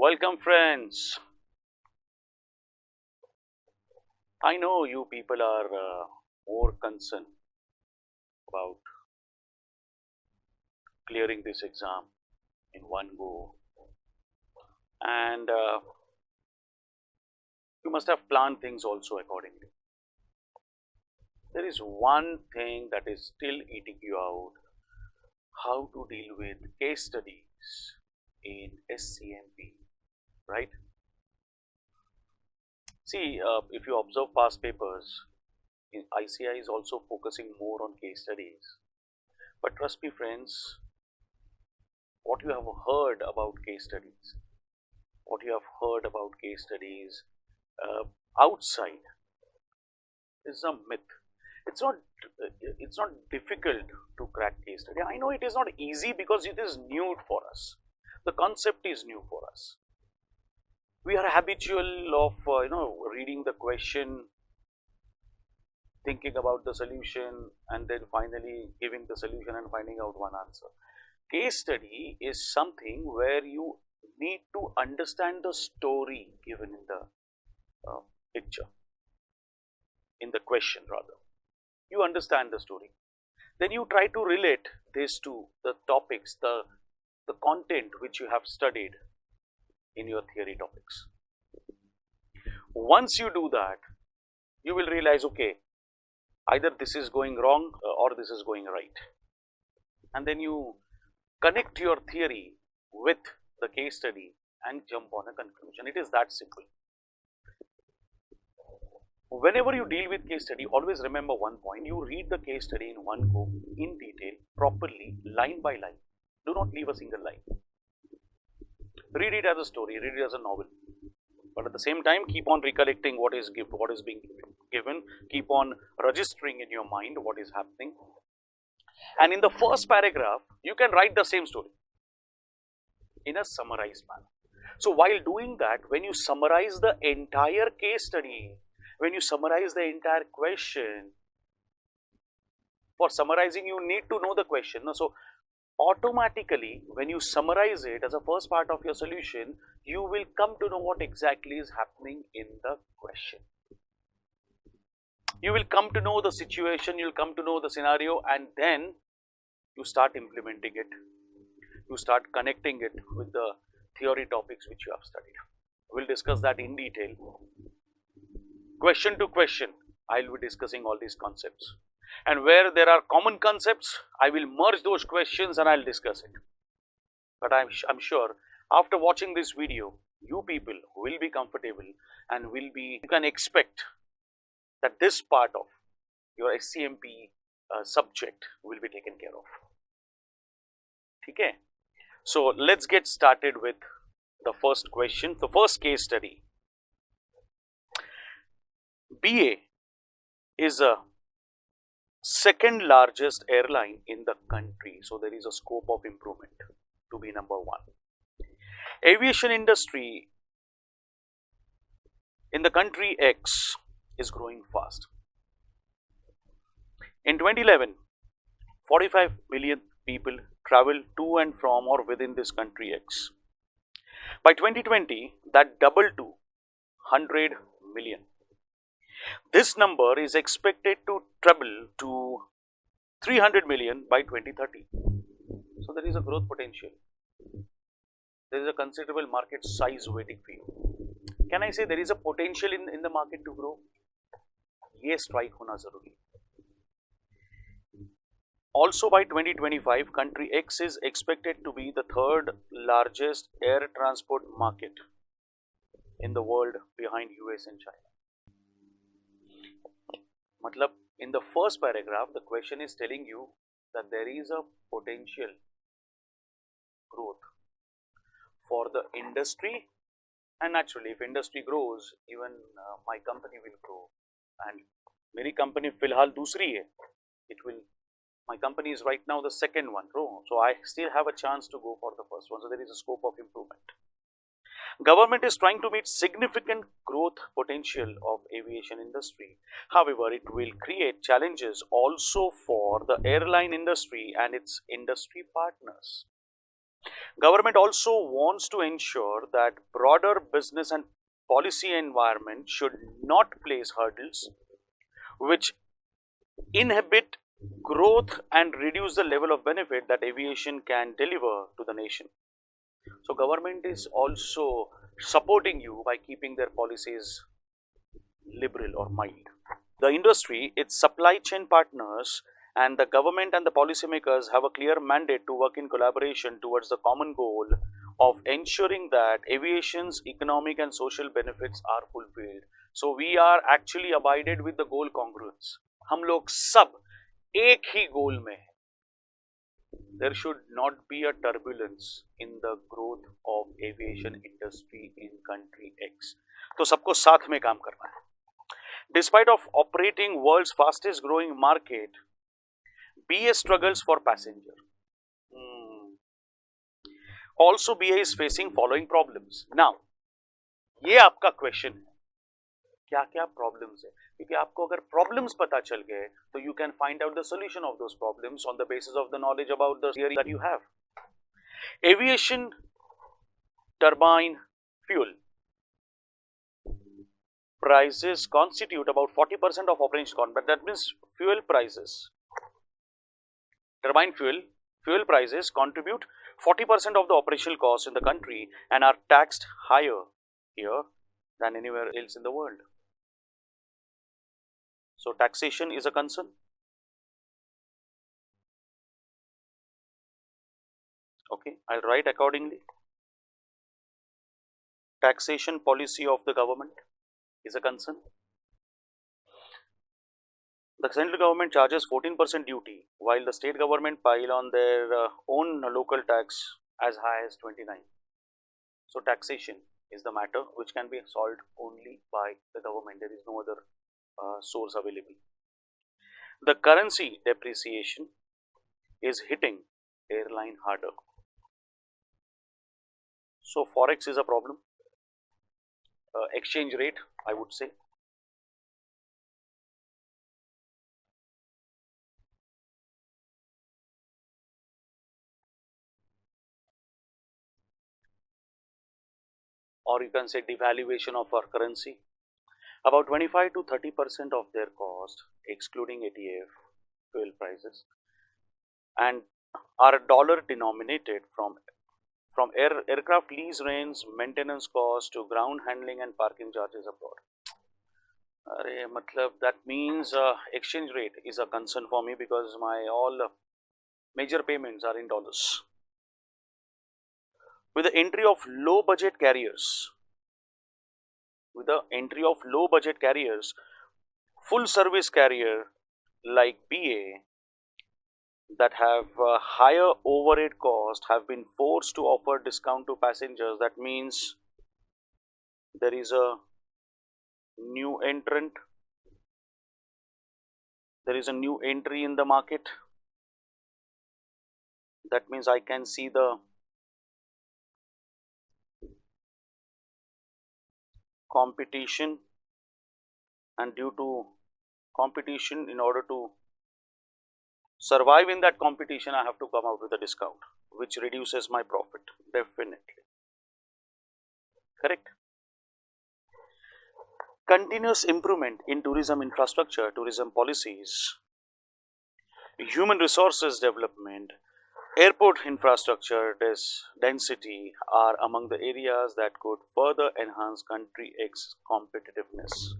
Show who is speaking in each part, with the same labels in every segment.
Speaker 1: Welcome, friends. I know you people are more concerned about clearing this exam in one go, and you must have planned things also accordingly. There is one thing that is still eating you out: how to deal with case studies in SCMP, right? See, if you observe past papers, ICI is also focusing more on case studies. But trust me, friends, what you have heard about case studies, what you have heard about case studies uh, outside is a myth. It's not. It's not difficult to crack case study. I know it is not easy because it is new for us. The concept is new for us. We are habitual of reading the question, thinking about the solution, and then finally giving the solution and finding out one answer. Case study is something where you need to understand the story given in the picture, in the question rather. You understand the story. Then you try to relate this to the topics, the content which you have studied in your theory topics. Once you do that, you will realize, okay, either this is going wrong or this is going right. And then you connect your theory with the case study and jump on a conclusion. It is that simple. Whenever you deal with case study, always remember one point: you read the case study in one go, in detail, properly, line by line. Do not leave a single line. Read it as a story, read it as a novel. But at the same time, keep on recollecting what is being given, keep on registering in your mind what is happening. And in the first paragraph, you can write the same story in a summarized manner. So while doing that, when you summarize the entire case study, when you summarize the entire question, for summarizing you need to know the question. So automatically, when you summarize it as a first part of your solution, you will come to know what exactly is happening in the question. You will come to know the situation, you'll come to know the scenario, and then you start implementing it. You start connecting it with the theory topics which you have studied. We'll discuss that in detail. Question to question, I'll be discussing all these concepts. And where there are common concepts, I will merge those questions and I'll discuss it. But I'm sure after watching this video, you people will be comfortable and you can expect that this part of your SCMP subject will be taken care of. Okay? So let's get started with the first question, the first case study. BA is a second largest airline in the country, so there is a scope of improvement to be number one. Aviation industry in the country X is growing fast. In 2011, 45 million people travel to and from or within this country X. By 2020, that doubled to 100 million. This number is expected to treble to 300 million by 2030. So there is a growth potential. There is a considerable market size waiting for you. Can I say there is a potential in the market to grow? Yes, strike hona zaruri. Also by 2025, country X is expected to be the third largest air transport market in the world behind US and China. Matlab, in the first paragraph, the question is telling you that there is a potential growth for the industry, and naturally if industry grows, even my company will grow. And मेरी company फिलहाल दूसरी है, my company is right now the second one, so I still have a chance to go for the first one. So there is a scope of improvement. Government is trying to meet significant growth potential of aviation industry. However, it will create challenges also for the airline industry and its industry partners. Government also wants to ensure that broader business and policy environment should not place hurdles which inhibit growth and reduce the level of benefit that aviation can deliver to the nation. So government is also supporting you by keeping their policies liberal or mild. The industry, its supply chain partners, and the government and the policymakers have a clear mandate to work in collaboration towards the common goal of ensuring that aviation's economic and social benefits are fulfilled. So we are actually abided with the goal congruence. हम लोग सब एक ही गोल में हैं. There should not be a turbulence in the growth of aviation industry in country X. तो सबको साथ में काम करना है. Despite of operating world's fastest growing market, BA struggles for passenger. Also, BA is facing following problems. Now, ये आपका question है, क्या क्या प्रॉब्लम्स है? क्योंकि आपको अगर प्रॉब्लम्स पता चल गए तो you can find out the solution of those problems on the basis of the knowledge about the theory that you have. Aviation turbine fuel prices constitute about 40% of operational cost, but that means fuel prices, turbine fuel prices contribute 40% of the operational cost in the country and are taxed higher here than anywhere else in the world. So taxation is a concern. Okay, I'll write accordingly. Taxation policy of the government is a concern. The central government charges 14% duty, while the state government pile on their own local tax as high as 29. So taxation is the matter which can be solved only by the government. There is no other source available. The currency depreciation is hitting airline harder. So forex is a problem. Exchange rate, I would say. Or you can say devaluation of our currency. About 25 to 30% of their cost, excluding ATF, fuel prices, and are dollar denominated from aircraft lease rents, maintenance costs to ground handling and parking charges abroad. That means exchange rate is a concern for me because my all major payments are in dollars. With the entry of low budget carriers, full service carrier like BA that have higher overhead cost have been forced to offer discount to passengers. That means there is a new entrant, there is a new entry in the market. That means I can see the competition, and due to competition, in order to survive in that competition, I have to come out with a discount which reduces my profit. Definitely correct. Continuous improvement in tourism infrastructure, tourism policies, human resources development, airport infrastructure density are among the areas that could further enhance country X competitiveness.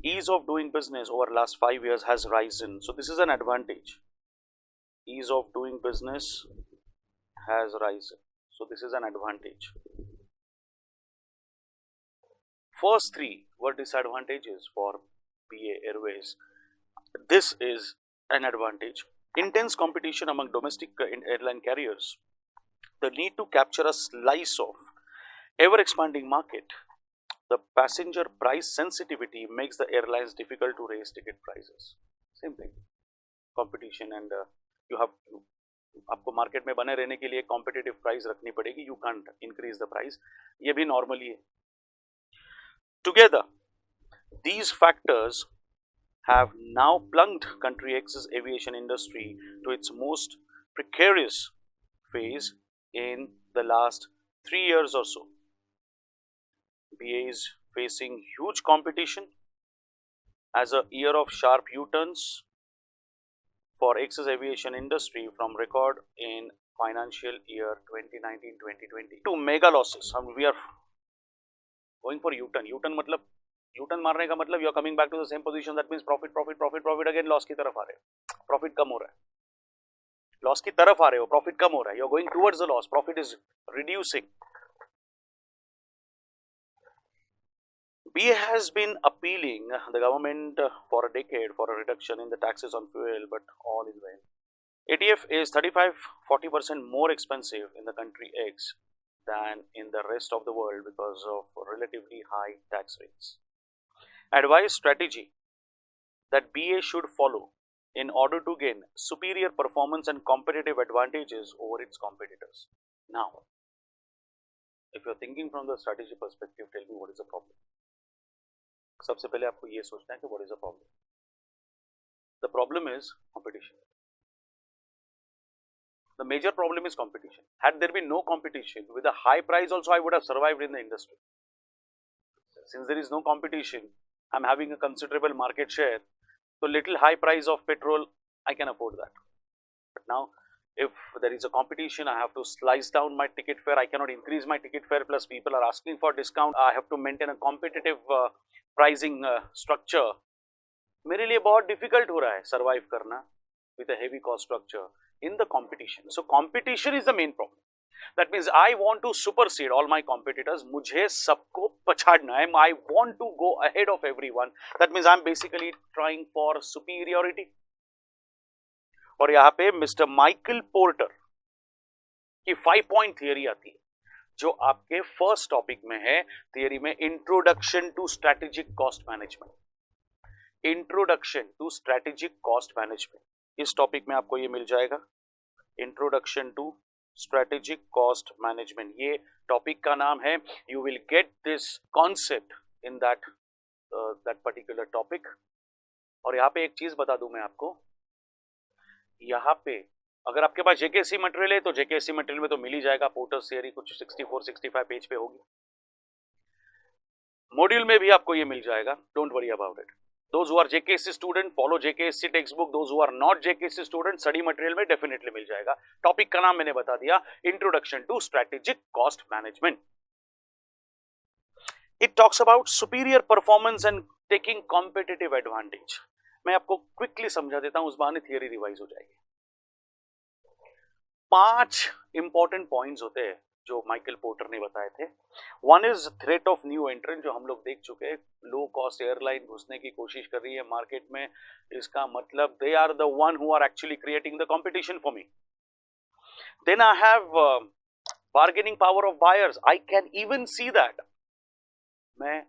Speaker 1: Ease of doing business over last 5 years has risen, so this is an advantage. Ease of doing business has risen, so this is an advantage. First three were disadvantages for BA Airways. This is an advantage. Intense competition among domestic airline carriers, the need to capture a slice of ever expanding market, the passenger price sensitivity makes the airlines difficult to raise ticket prices. Same thing, competition, and you have to, आपको market में बने रहने के लिए competitive price रखनी पड़ेगी. You can't increase the price, ये भी नॉर्मली है. Together, these factors have now plunged country X's aviation industry to its most precarious phase in the last 3 years or so. BA is facing huge competition as a year of sharp U-turns for excess aviation industry from record in financial year 2019-2020 to mega losses. We are going for U-turn. U-turn मतलब U-turn मारने का मतलब you are coming back to the same position. That means profit again loss की तरफ आ रहे हो. Profit कम हो रहा है. Loss की तरफ आ रहे हो. Profit कम हो रहा है. You are going towards the loss. Profit is reducing. BA has been appealing the government for a decade for a reduction in the taxes on fuel, but all in vain. ATF is 35-40% more expensive in the country X than in the rest of the world because of relatively high tax rates. Advice strategy that BA should follow in order to gain superior performance and competitive advantages over its competitors. Now, if you're thinking from the strategy perspective, tell me what is the problem. सबसे पहले आपको ये सोचना है कि what is the problem. The problem is competition. The major problem is competition. Had there been no competition, with a high price also I would have survived in the industry. Since there is no competition, I'm having a considerable market share, so little high price of petrol, I can afford that. But now, if there is a competition, I have to slice down my ticket fare, I cannot increase my ticket fare, plus people are asking for discount, I have to maintain a competitive pricing structure. मेरे लिए बहुत difficult हो रहा है survive करना with a heavy cost structure in the competition. So competition is the main problem. That means I want to supersede all my competitors. मुझे सबको पछाड़ना है. I want to go ahead of everyone. That means I'm basically trying for superiority. और यहाँ पे mister Michael porter की 5-point theory आती है जो आपके फर्स्ट टॉपिक में है थियरी में, introduction to strategic cost management. Introduction to strategic cost management, इस टॉपिक में आपको ये मिल जाएगा. Introduction to strategic cost management, ये टॉपिक का नाम है. You will get this concept in that particular topic. और यहाँ पे एक चीज बता दूं मैं आपको, यहाँ पे अगर आपके पास जेकेएससी मटेरियल है तो जेकेएससी मटेरियल में तो मिल ही जाएगा. पोर्टर्स थियरी कुछ 64-65 पेज पे होगी. मॉड्यूल में भी आपको ये मिल जाएगा. Don't worry about it. Those who are JKSC student follow JKSC textbook. Those who are not JKSC student study material में definitely मिल जाएगा. टॉपिक का नाम मैंने बता दिया, introduction to strategic cost management. It talks about superior performance and taking competitive advantage. मैं आपको क्विकली समझा देता हूं, उस बहाने थियरी रिवाइज हो जाएगी. 5 इंपॉर्टेंट पॉइंट्स होते हैं जो माइकल पोर्टर ने बताए थे. One is threat of new एंट्रेंट, जो हम लोग देख चुके हैं. लो कॉस्ट एयरलाइन घुसने की कोशिश कर रही है मार्केट में. इसका मतलब they are the one who are actually creating the competition for me. Then I have bargaining power of buyers. I can even see that मैं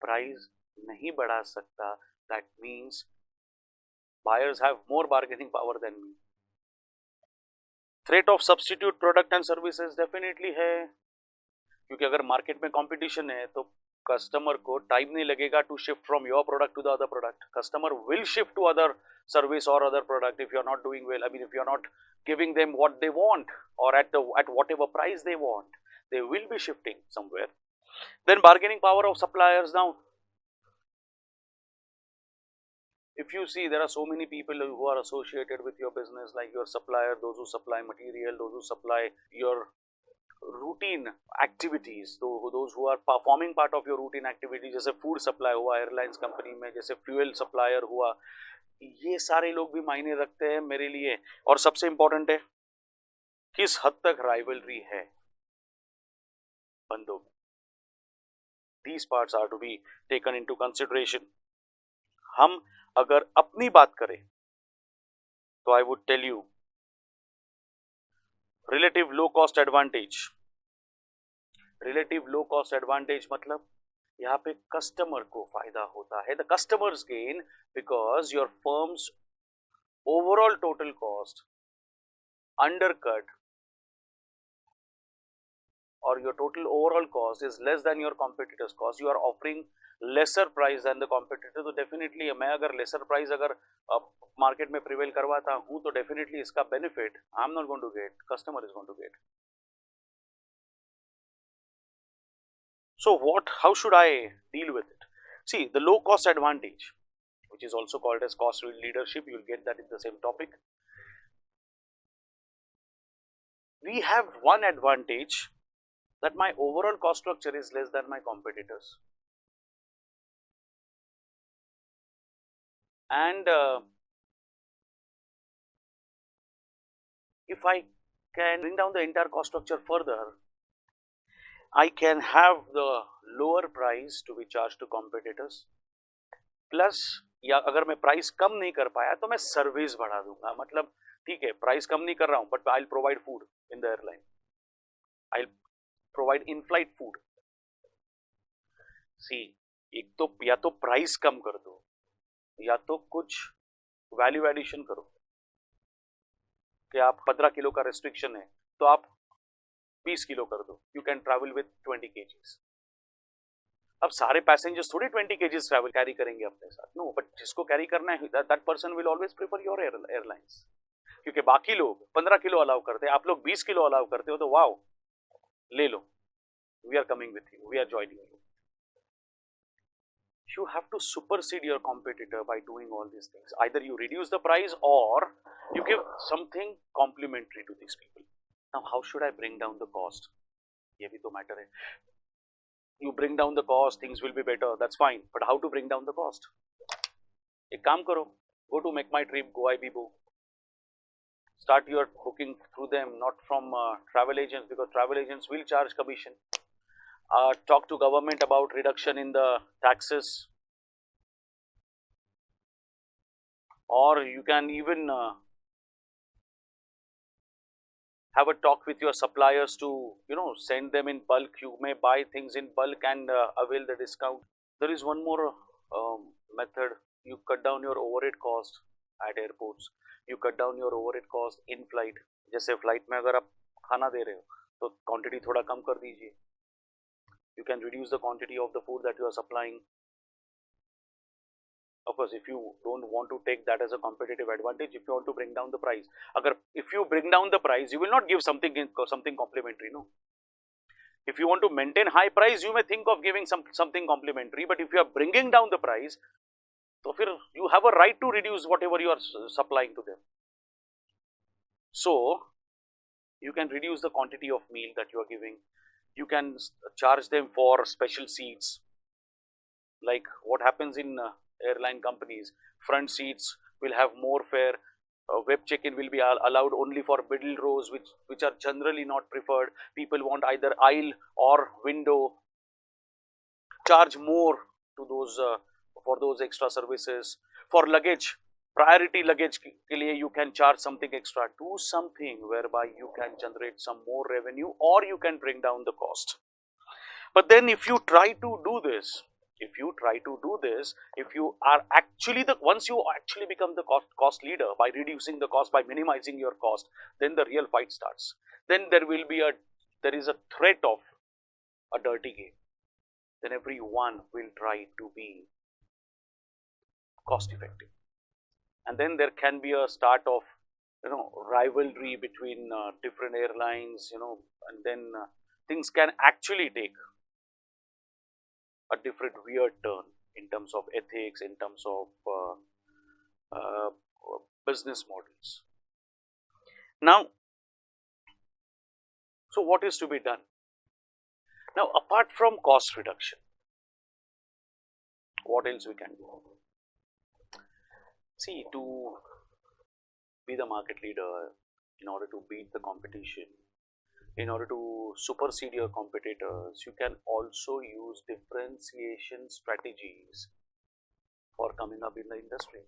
Speaker 1: प्राइस नहीं बढ़ा सकता. That means buyers have more bargaining power than me. Threat of substitute product and services definitely है, क्योंकि अगर market में competition है तो कस्टमर को टाइम नहीं लगेगा to shift from your product to the other product. Customer will shift to other service or other product if you are not doing well. I mean if you are not giving them what they want or at whatever price they want, they will be shifting somewhere. Then bargaining power of suppliers. Now if you see, there are so many people who are associated with your business, like your supplier, those who supply material, those who supply your routine activities, those who are performing part of your routine activities. जैसे food supply हुआ airlines company में, जैसे fuel supplier हुआ, ये सारे लोग भी मायने रखते हैं मेरे लिए. और सबसे इंपॉर्टेंट है किस हद तक राइवलरी है बंदों में. These parts are to be taken into consideration. हम अगर अपनी बात करें तो I would tell you relative low cost advantage. Relative low cost advantage मतलब यहाँ पे कस्टमर को फायदा होता है. The customers gain because your firms overall total cost undercut or your total overall cost is less than your competitors cost. You are offering lesser price than the competitor. तो definitely मैं अगर lesser price अगर market में prevail करवाता हूँ तो definitely इसका benefit I'm not going to get, customer is going to get. So how should I deal with it? See, the low cost advantage, which is also called as cost leadership, you'll get that in the same topic. We have one advantage, that my overall cost structure is less than my competitors. And if I can bring down the entire cost structure further, I can have the lower price to be charged to competitors. Plus या अगर मैं price कम नहीं कर पाया तो मैं service बढ़ा दूंगा. मतलब ठीक है, प्राइस कम नहीं कर रहा हूं, but I will provide food in the airline, I will provide in flight food. See, एक तो या तो प्राइस कम कर दो, या तो कुछ वैल्यू एडिशन करो. कि आप 15 किलो का रेस्ट्रिक्शन है तो आप 20 किलो कर दो, you can travel with 20 kgs. अब सारे पैसेंजर्स थोड़ी 20 kgs ट्रैवल कैरी करेंगे अपने साथ, नो, बट जिसको कैरी करना है that person will always prefer your airlines. क्योंकि बाकी लोग 15 किलो अलाउ करते हैं, आप लोग 20 किलो अलाउ करते हो, तो वाओ, ले लो, we are coming with you, we are joining you. You have to supersede your competitor by doing all these things. Either you reduce the price or you give something complementary to these people. Now, how should I bring down the cost? ये भी तो matter है. You bring down the cost, things will be better. That's fine. But how to bring down the cost? एक काम करो, go to Make My Trip, Go IBBO. Start your booking through them, not from travel agents, because travel agents will charge commission. Talk to government about reduction in the taxes, or you can even have a talk with your suppliers to send them in bulk. You may buy things in bulk and avail the discount. There is one more method. You cut down your overhead cost at airports. You cut down your overhead cost in flight. जैसे flight में अगर आप खाना दे रहे हो तो quantity थोड़ा कम कर दीजिए. You can reduce the quantity of the food that you are supplying. Of course, if you don't want to take that as a competitive advantage, if you want to bring down the price, if you bring down the price, you will not give something complimentary, no. If you want to maintain high price, you may think of giving something complimentary, but if you are bringing down the price, so you have a right to reduce whatever you are supplying to them. So you can reduce the quantity of meal that you are giving. You can charge them for special seats, like what happens in airline companies. Front seats will have more fare. Web check-in will be allowed only for middle rows, which are generally not preferred. People want either aisle or window. Charge more to those for those extra services. For luggage, priority luggage के लिए you can charge something extra. Do something whereby you can generate some more revenue, or you can bring down the cost. But then if you try to do this, if you are actually once you actually become the cost leader by reducing the cost, by minimizing your cost, then the real fight starts. Then there is a threat of a dirty game. Then everyone will try to be cost effective. And then there can be a start of rivalry between different airlines, and then things can actually take a different weird turn in terms of ethics, in terms of business models. Now, so what is to be done? Now, apart from cost reduction, what else we can do? See, to be the market leader, in order to beat the competition, in order to supersede your competitors, you can also use differentiation strategies for coming up in the industry.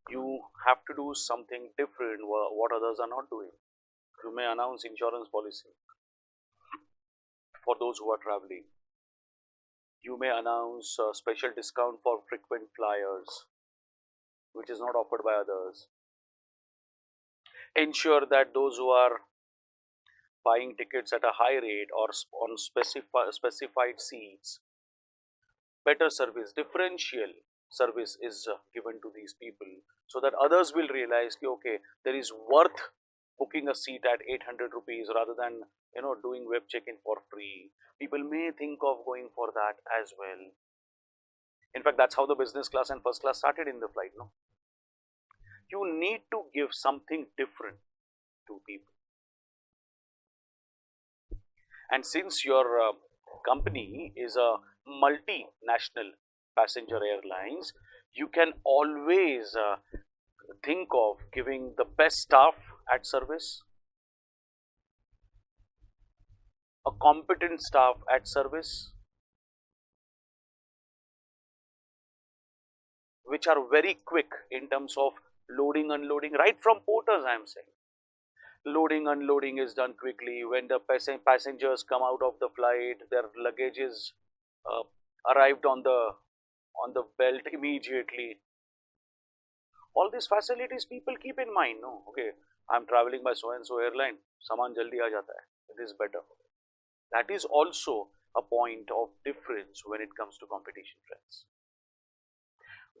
Speaker 1: You have to do something different what others are not doing. You may announce insurance policy for those who are traveling. You may announce a special discount for frequent flyers, which is not offered by others. Ensure that those who are buying tickets at a high rate or on specified seats, better service, differential service is given to these people, so that others will realize, okay, there is worth booking a seat at 800 rupees rather than doing web check-in for free. People may think of going for that as well. In fact, that's how the business class and first class started in the flight, no? You need to give something different to people. And since your company is a multinational passenger airlines, you can always think of giving the best staff at service, a competent staff at service, which are very quick in terms of loading, unloading, right from porters, I am saying. Loading, unloading is done quickly. When the passengers come out of the flight, their luggage is arrived on the belt immediately. All these facilities people keep in mind, no? Okay, I'm traveling by so and so airline, saman jaldi aa jata hai, it is better. That is also a point of difference when it comes to competition, friends.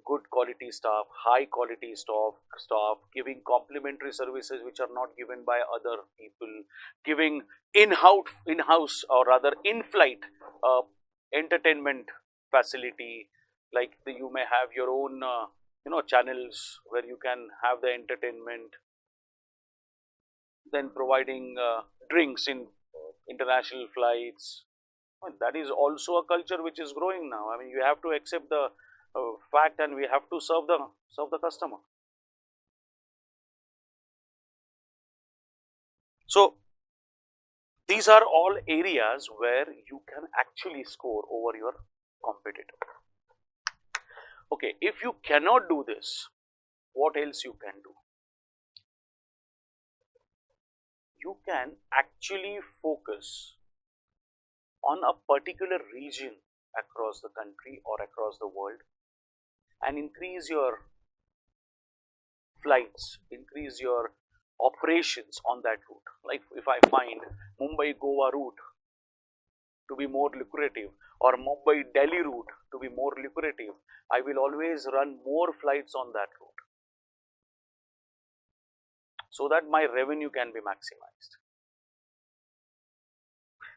Speaker 1: Good quality staff, high quality staff, giving complimentary services which are not given by other people, giving in-house or rather in-flight entertainment facility, like you may have your own channels where you can have the entertainment, then providing drinks in international flights. Well, that is also a culture which is growing now. I mean, you have to accept the fact, and we have to serve the customer. So these are all areas where you can actually score over your competitor. Okay, if you cannot do this, what else you can do? You can actually focus on a particular region across the country or across the world and increase your flights, increase your operations on that route. Like if I find Mumbai-Goa route to be more lucrative or Mumbai-Delhi route to be more lucrative, I will always run more flights on that route so that my revenue can be maximized.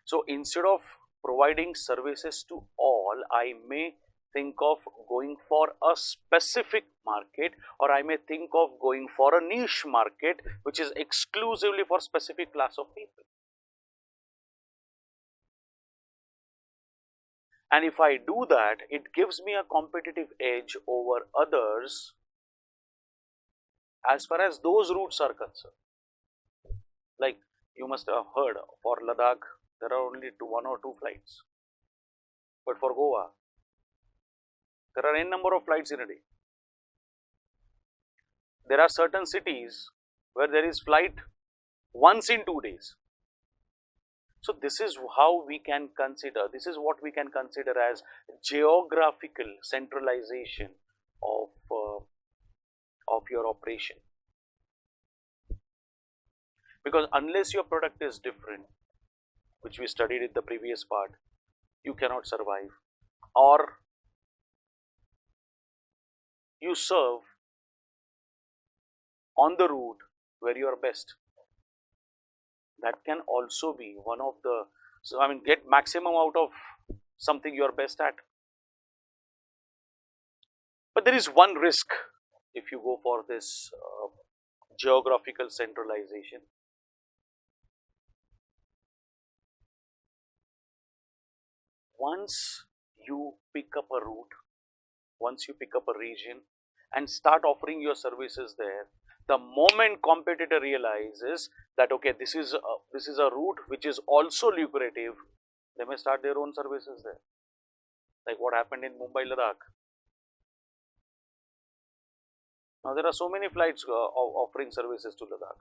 Speaker 1: So instead of providing services to all, I may think of going for a specific market, or I may think of going for a niche market which is exclusively for specific class of people. And if I do that, it gives me a competitive edge over others as far as those routes are concerned. Like you must have heard, for Ladakh there are only one or two flights, but for Goa there are n number of flights in a day. There are certain cities where there is flight once in 2 days. So this is how we can consider, this is what we can consider as geographical centralization of your operation. Because unless your product is different, which we studied in the previous part, you cannot survive, or you serve on the route where you are best. That can also be one of the, so I mean, get maximum out of something you are best at. But there is one risk if you go for this geographical centralization. Once you pick up a route, once you pick up a region and start offering your services there, the moment competitor realizes that okay, this is a route which is also lucrative, they may start their own services there. Like what happened in Mumbai, Ladakh. Now there are so many flights offering services to Ladakh,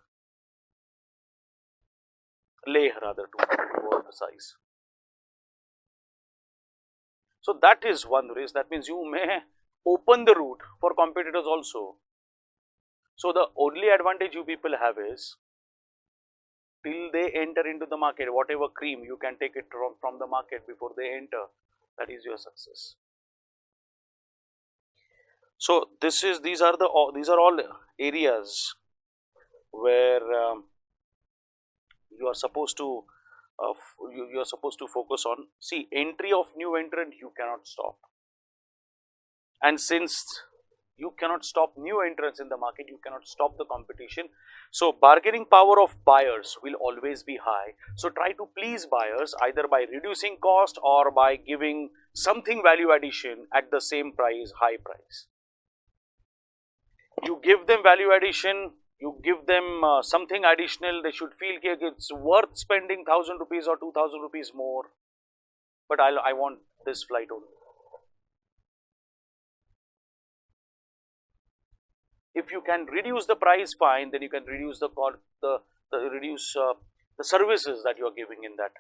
Speaker 1: Leh rather to be more precise. So that is one risk. That means you may open the route for competitors also. So the only advantage you people have is, till they enter into the market, whatever cream you can take it from the market before they enter, that is your success. So these are all areas where you are supposed to you're supposed to focus on. See, entry of new entrant you cannot stop, and since you cannot stop new entrants in the market, you cannot stop the competition. So bargaining power of buyers will always be high. So try to please buyers either by reducing cost or by giving something value addition at the same price, high price. You give them value addition, you give them something additional, they should feel it's worth spending 1000 rupees or 2000 rupees more, but I want this flight only. If you can reduce the price, fine, then you can reduce the services that you are giving in that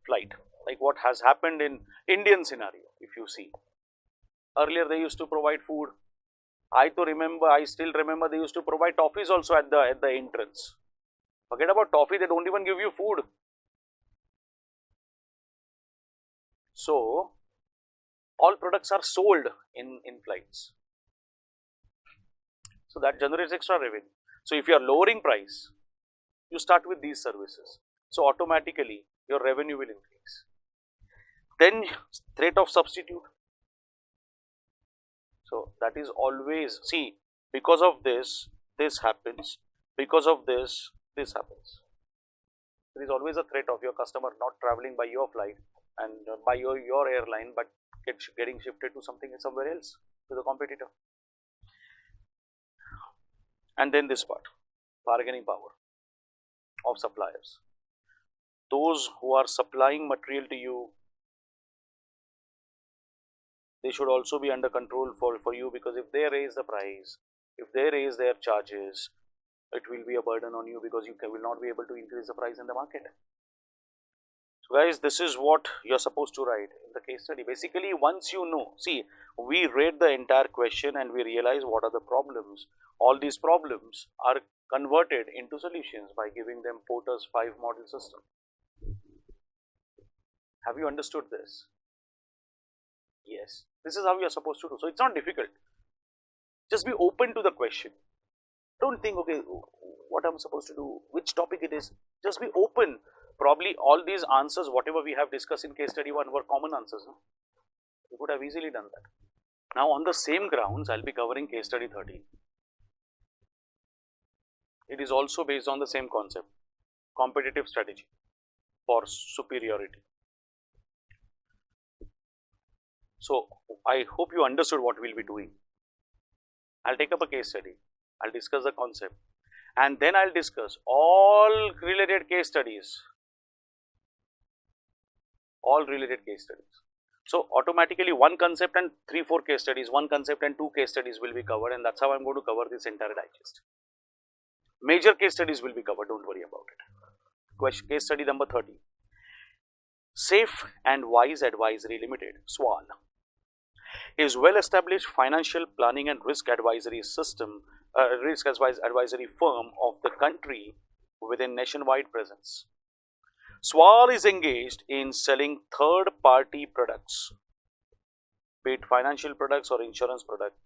Speaker 1: flight. Like what has happened in Indian scenario, if you see. Earlier they used to provide food. I still remember they used to provide toffees also at the entrance. Forget about toffee, they don't even give you food. So all products are sold in flights. So that generates extra revenue. So if you are lowering price, you start with these services. So automatically your revenue will increase. Then threat of substitute. So that is always, see, because of this happens, because of this happens. There is always a threat of your customer not traveling by your flight and by your airline, but getting shifted to somewhere else, to the competitor. And then this part, bargaining power of suppliers. Those who are supplying material to you, they should also be under control for you, because if they raise the price, if they raise their charges, it will be a burden on you, because you will not be able to increase the price in the market. So guys, this is what you're supposed to write in the case study. Basically, once you know, see, we read the entire question and we realize what are the problems. All these problems are converted into solutions by giving them Porter's 5 model system. Have you understood this? Yes. This is how you are supposed to do. So it's not difficult. Just be open to the question. Don't think, okay, what I'm supposed to do, which topic it is. Just be open. Probably all these answers, whatever we have discussed in case study 1, were common answers. No? You could have easily done that. Now on the same grounds, I'll be covering case study 13. It is also based on the same concept, competitive strategy for superiority. So I hope you understood what we'll be doing. I'll take up a case study, I'll discuss the concept, and then I'll discuss all related case studies. All related case studies. So automatically one concept and 3-4 case studies, one concept and 2 case studies will be covered, and that's how I'm going to cover this entire digest. Major case studies will be covered, don't worry about it. Case study number 30. Safe and Wise Advisory Limited, SWAL, is well-established financial planning and risk advisory system, advisory firm of the country with a nationwide presence. SWAL is engaged in selling third-party products, be it financial products or insurance product.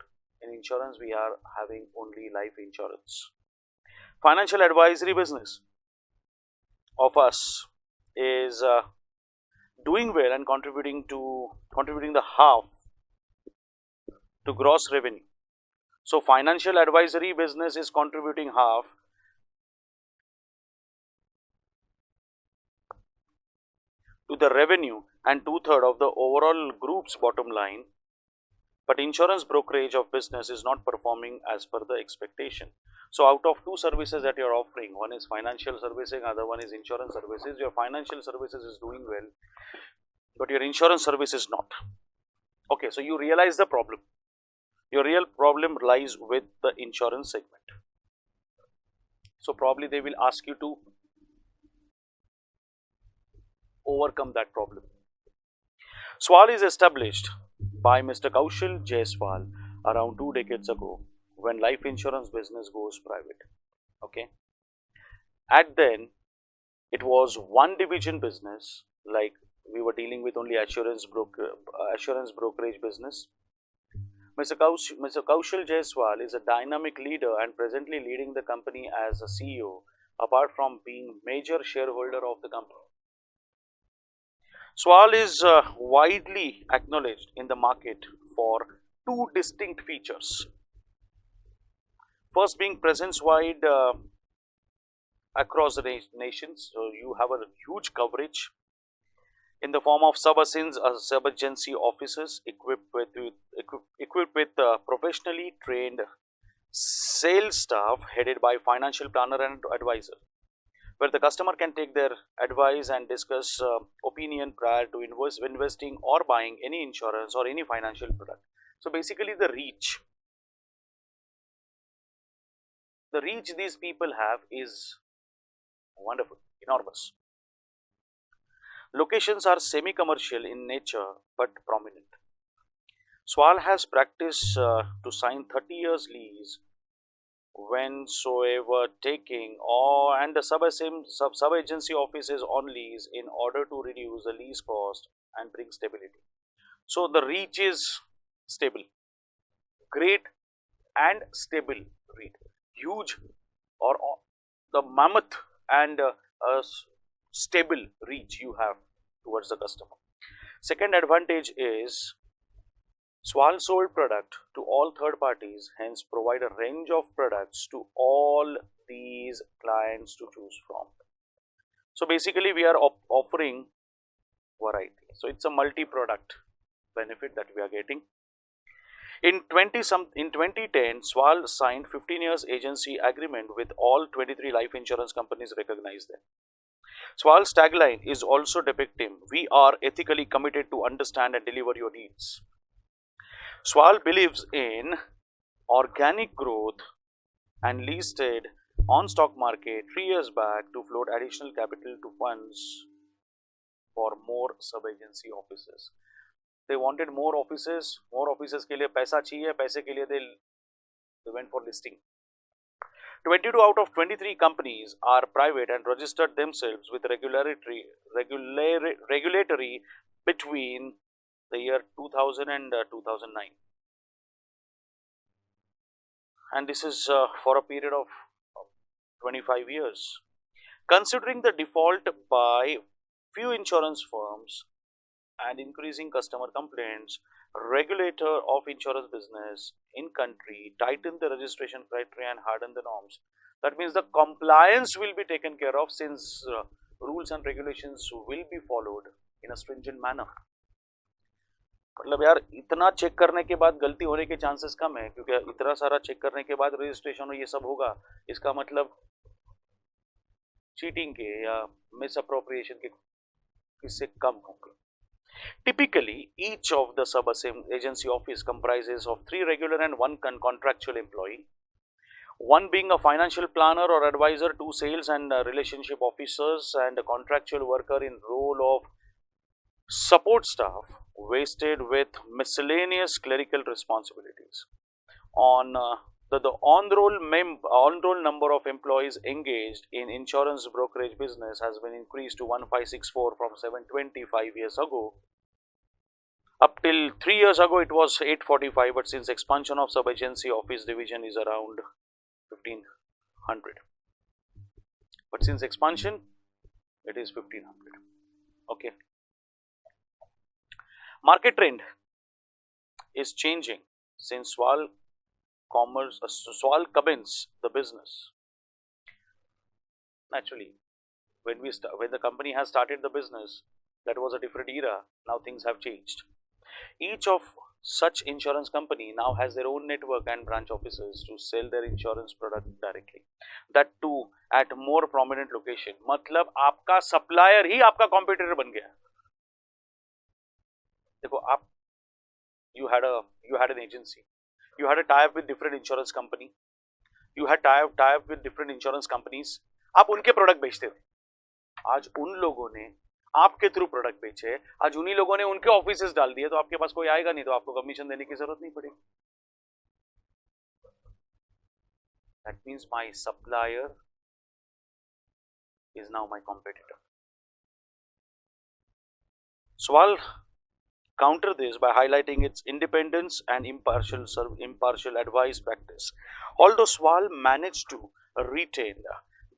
Speaker 1: In insurance, we are having only life insurance. Financial advisory business of us is doing well and contributing the half to gross revenue. So financial advisory business is contributing half to the revenue and 2/3 of the overall group's bottom line, but insurance brokerage of business is not performing as per the expectation. So out of 2 services that you're offering, one is financial servicing, other one is insurance services. Your financial services is doing well, but your insurance service is not. Okay, so you realize the problem. Your real problem lies with the insurance segment. So probably they will ask you to overcome that problem. SWAL is established by Mr. Kaushal Jaiswal around 2 decades ago, when life insurance business goes private. Okay. At then, it was one division business, like we were dealing with only assurance brokerage business. Mr. Kaushal Jaiswal is a dynamic leader and presently leading the company as a CEO apart from being major shareholder of the company. Swal is widely acknowledged in the market for two distinct features. First being presence-wide across the nations, so you have a huge coverage in the form of sub-agency offices equipped with professionally trained sales staff headed by financial planner and advisor, where the customer can take their advice and discuss opinion prior to investing or buying any insurance or any financial product. So basically the reach these people have is wonderful, enormous. Locations are semi-commercial in nature but prominent. Swal has practiced to sign 30 years lease whensoever taking and the sub-agency offices on lease in order to reduce the lease cost and bring stability. So the reach is stable, great and stable reach, huge or the mammoth and stable reach you have towards the customer. Second advantage is Swal sold product to all third parties, hence provide a range of products to all these clients to choose from. So basically we are offering variety. So it's a multi-product benefit that we are getting. In 2010, Swal signed 15 years agency agreement with all 23 life insurance companies recognized there. Swal's tagline is also depicting, "We are ethically committed to understand and deliver your needs." Swal believes in organic growth and listed on stock market 3 years back to float additional capital to funds for more sub-agency offices. They wanted more offices के लिए पैसा चाहिए, पैसे के लिए they went for listing. 22 out of 23 companies are private and registered themselves with regulatory between the year 2000 and 2009, and this is for a period of 25 years. Considering the default by few insurance firms and increasing customer complaints, regulator of insurance business in country tighten the registration criteria and harden the norms. That means the compliance will be taken care of, since rules and regulations will be followed in a stringent manner. मतलब यार इतना check करने के बाद गलती होने के chances कम है, क्योंकि इतना सारा चेक करने के बाद रजिस्ट्रेशन और ये सब होगा, इसका मतलब चीटिंग के या मिसअप्रोप्रिएशन के किससे कम होंगे. Typically, each of the sub-agency office comprises of 3 regular and 1 contractual employee, one being a financial planner or advisor, 2 sales and relationship officers, and a contractual worker in role of support staff wasted with miscellaneous clerical responsibilities. On the on-roll number of employees engaged in insurance brokerage business has been increased to 1564 from 725 years ago. Up till 3 years ago, it was 845, but since expansion of sub-agency office division is around 1500. But since expansion, it is 1500. Okay. Market trend is changing since Swal commenced the business. Naturally, when the company has started the business, that was a different era. Now things have changed. Each of such insurance company now has their own network and branch offices to sell their insurance product directly. That too at more prominent location. मतलब आपका supplier ही आपका competitor बन गया. देखो आप you had an agency, you had a tie-up with different insurance company, you had tie-up with different insurance companies. आप उनके product बेचते थे. आज उन लोगों ने आपके थ्रू प्रोडक्ट बेचे, आज उन्हीं लोगों ने उनके ऑफिसेस डाल दिए, तो आपके पास कोई आएगा नहीं, तो आपको कमीशन देने की जरूरत नहीं पड़ेगी. That means my supplier is now my competitor. Swal counter this by highlighting its independence and impartial advice practice. Although Swal managed to retain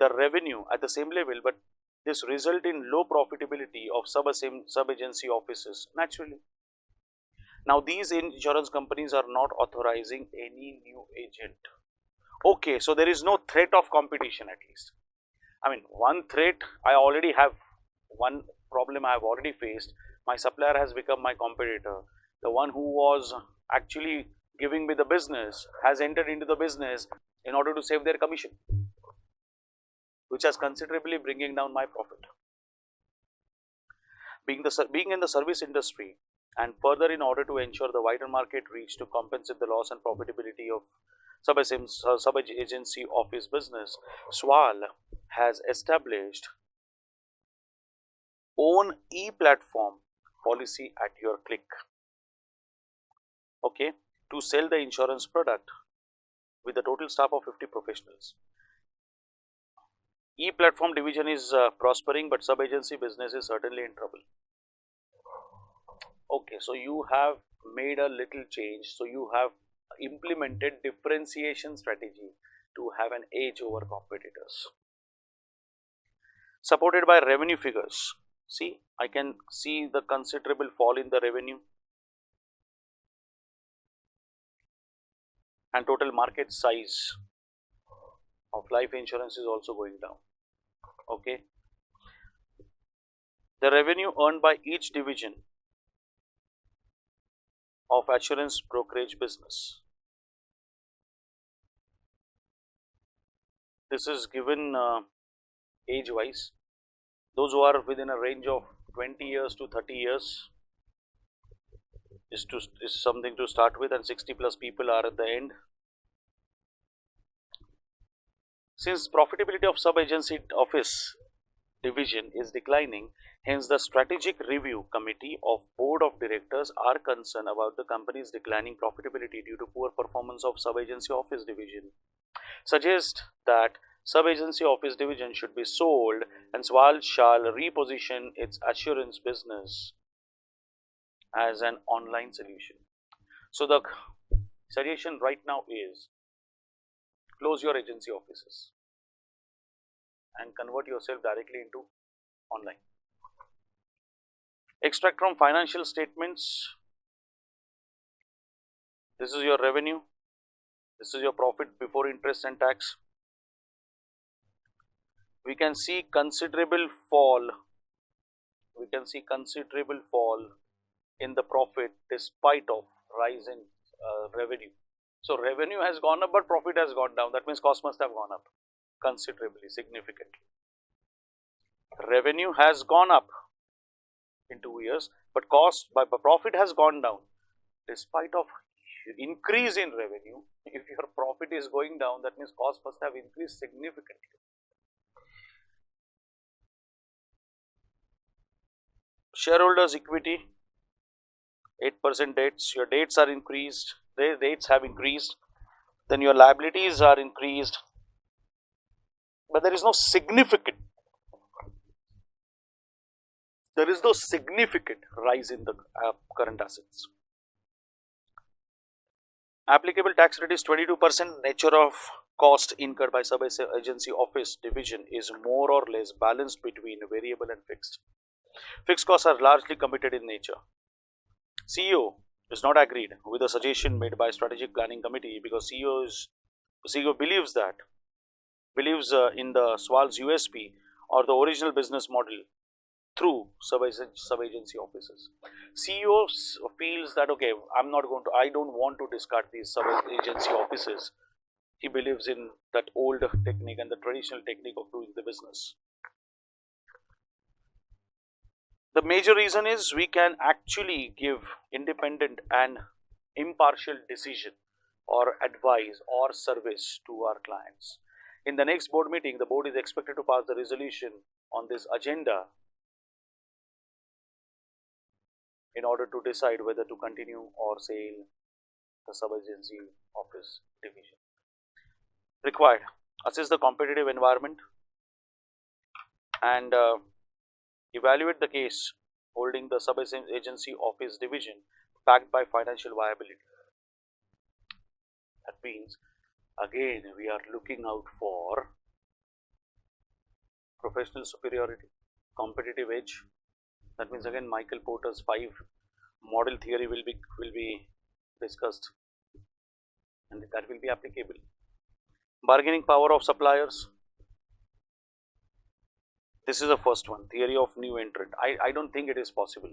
Speaker 1: the revenue at the same level, but this result in low profitability of sub-agency offices naturally. Now these insurance companies are not authorizing any new agent. Okay, so there is no threat of competition at least. I mean, one threat I already have, one problem I have already faced. My supplier has become my competitor. The one who was actually giving me the business has entered into the business in order to save their commission, which has considerably bringing down my profit. Being in the service industry, and further in order to ensure the wider market reach to compensate the loss and profitability of sub-agency office business, SWAL has established own e-platform policy at your click, okay, to sell the insurance product with a total staff of 50 professionals. E-platform division is prospering, but sub-agency business is certainly in trouble. Okay, so you have made a little change. So you have implemented differentiation strategy to have an edge over competitors. Supported by revenue figures. See, I can see the considerable fall in the revenue and total market size of life insurance is also going down. Okay, the revenue earned by each division of assurance brokerage business. This is given age wise. Those who are within a range of 20 years to 30 years is something to start with, and 60 plus people are at the end. Since profitability of sub-agency office division is declining, hence the strategic review committee of board of directors are concerned about the company's declining profitability due to poor performance of sub-agency office division. Suggest that sub-agency office division should be sold and SWAL shall reposition its assurance business as an online solution. So the suggestion right now is close your agency offices and convert yourself directly into online. Extract from financial statements. This is your revenue. This is your profit before interest and tax. We can see considerable fall. We can see considerable fall in the profit despite of rise in revenue. So revenue has gone up, but profit has gone down. That means cost must have gone up considerably, significantly. Revenue has gone up in 2 years, but profit has gone down. Despite of increase in revenue, if your profit is going down, that means cost must have increased significantly. Shareholders' equity, 8% debts. Your debts are increased. Their debts have increased. Then your liabilities are increased. But there is no significant rise in the current assets. Applicable tax rate is 22%. Nature of cost incurred by sub-agency office division is more or less balanced between variable and fixed. Fixed costs are largely committed in nature. CEO is not agreed with the suggestion made by strategic planning committee because CEO believes in the SWAL's USP or the original business model through sub-agency offices. CEO feels that okay, I don't want to discard these sub-agency offices. He believes in that old technique and the traditional technique of doing the business. The major reason is we can actually give independent and impartial decision or advice or service to our clients. In the next board meeting, the board is expected to pass the resolution on this agenda in order to decide whether to continue or sell the sub-agency office division. Required, assess the competitive environment and evaluate the case holding the sub-agency office division backed by financial viability. That means again we are looking out for Professional superiority, competitive edge. That means again Michael Porter's 5 model theory will be discussed, and that will be applicable. Bargaining power of suppliers. This is the first one, theory of new entrant. I don't think it is possible.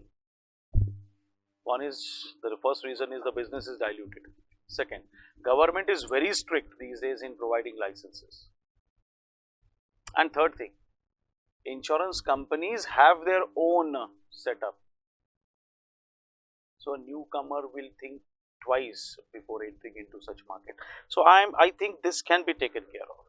Speaker 1: One is, the first reason is the business is diluted. Second, government is very strict these days in providing licenses. And third thing, insurance companies have their own setup. So a newcomer will think twice before entering into such market. So I think this can be taken care of.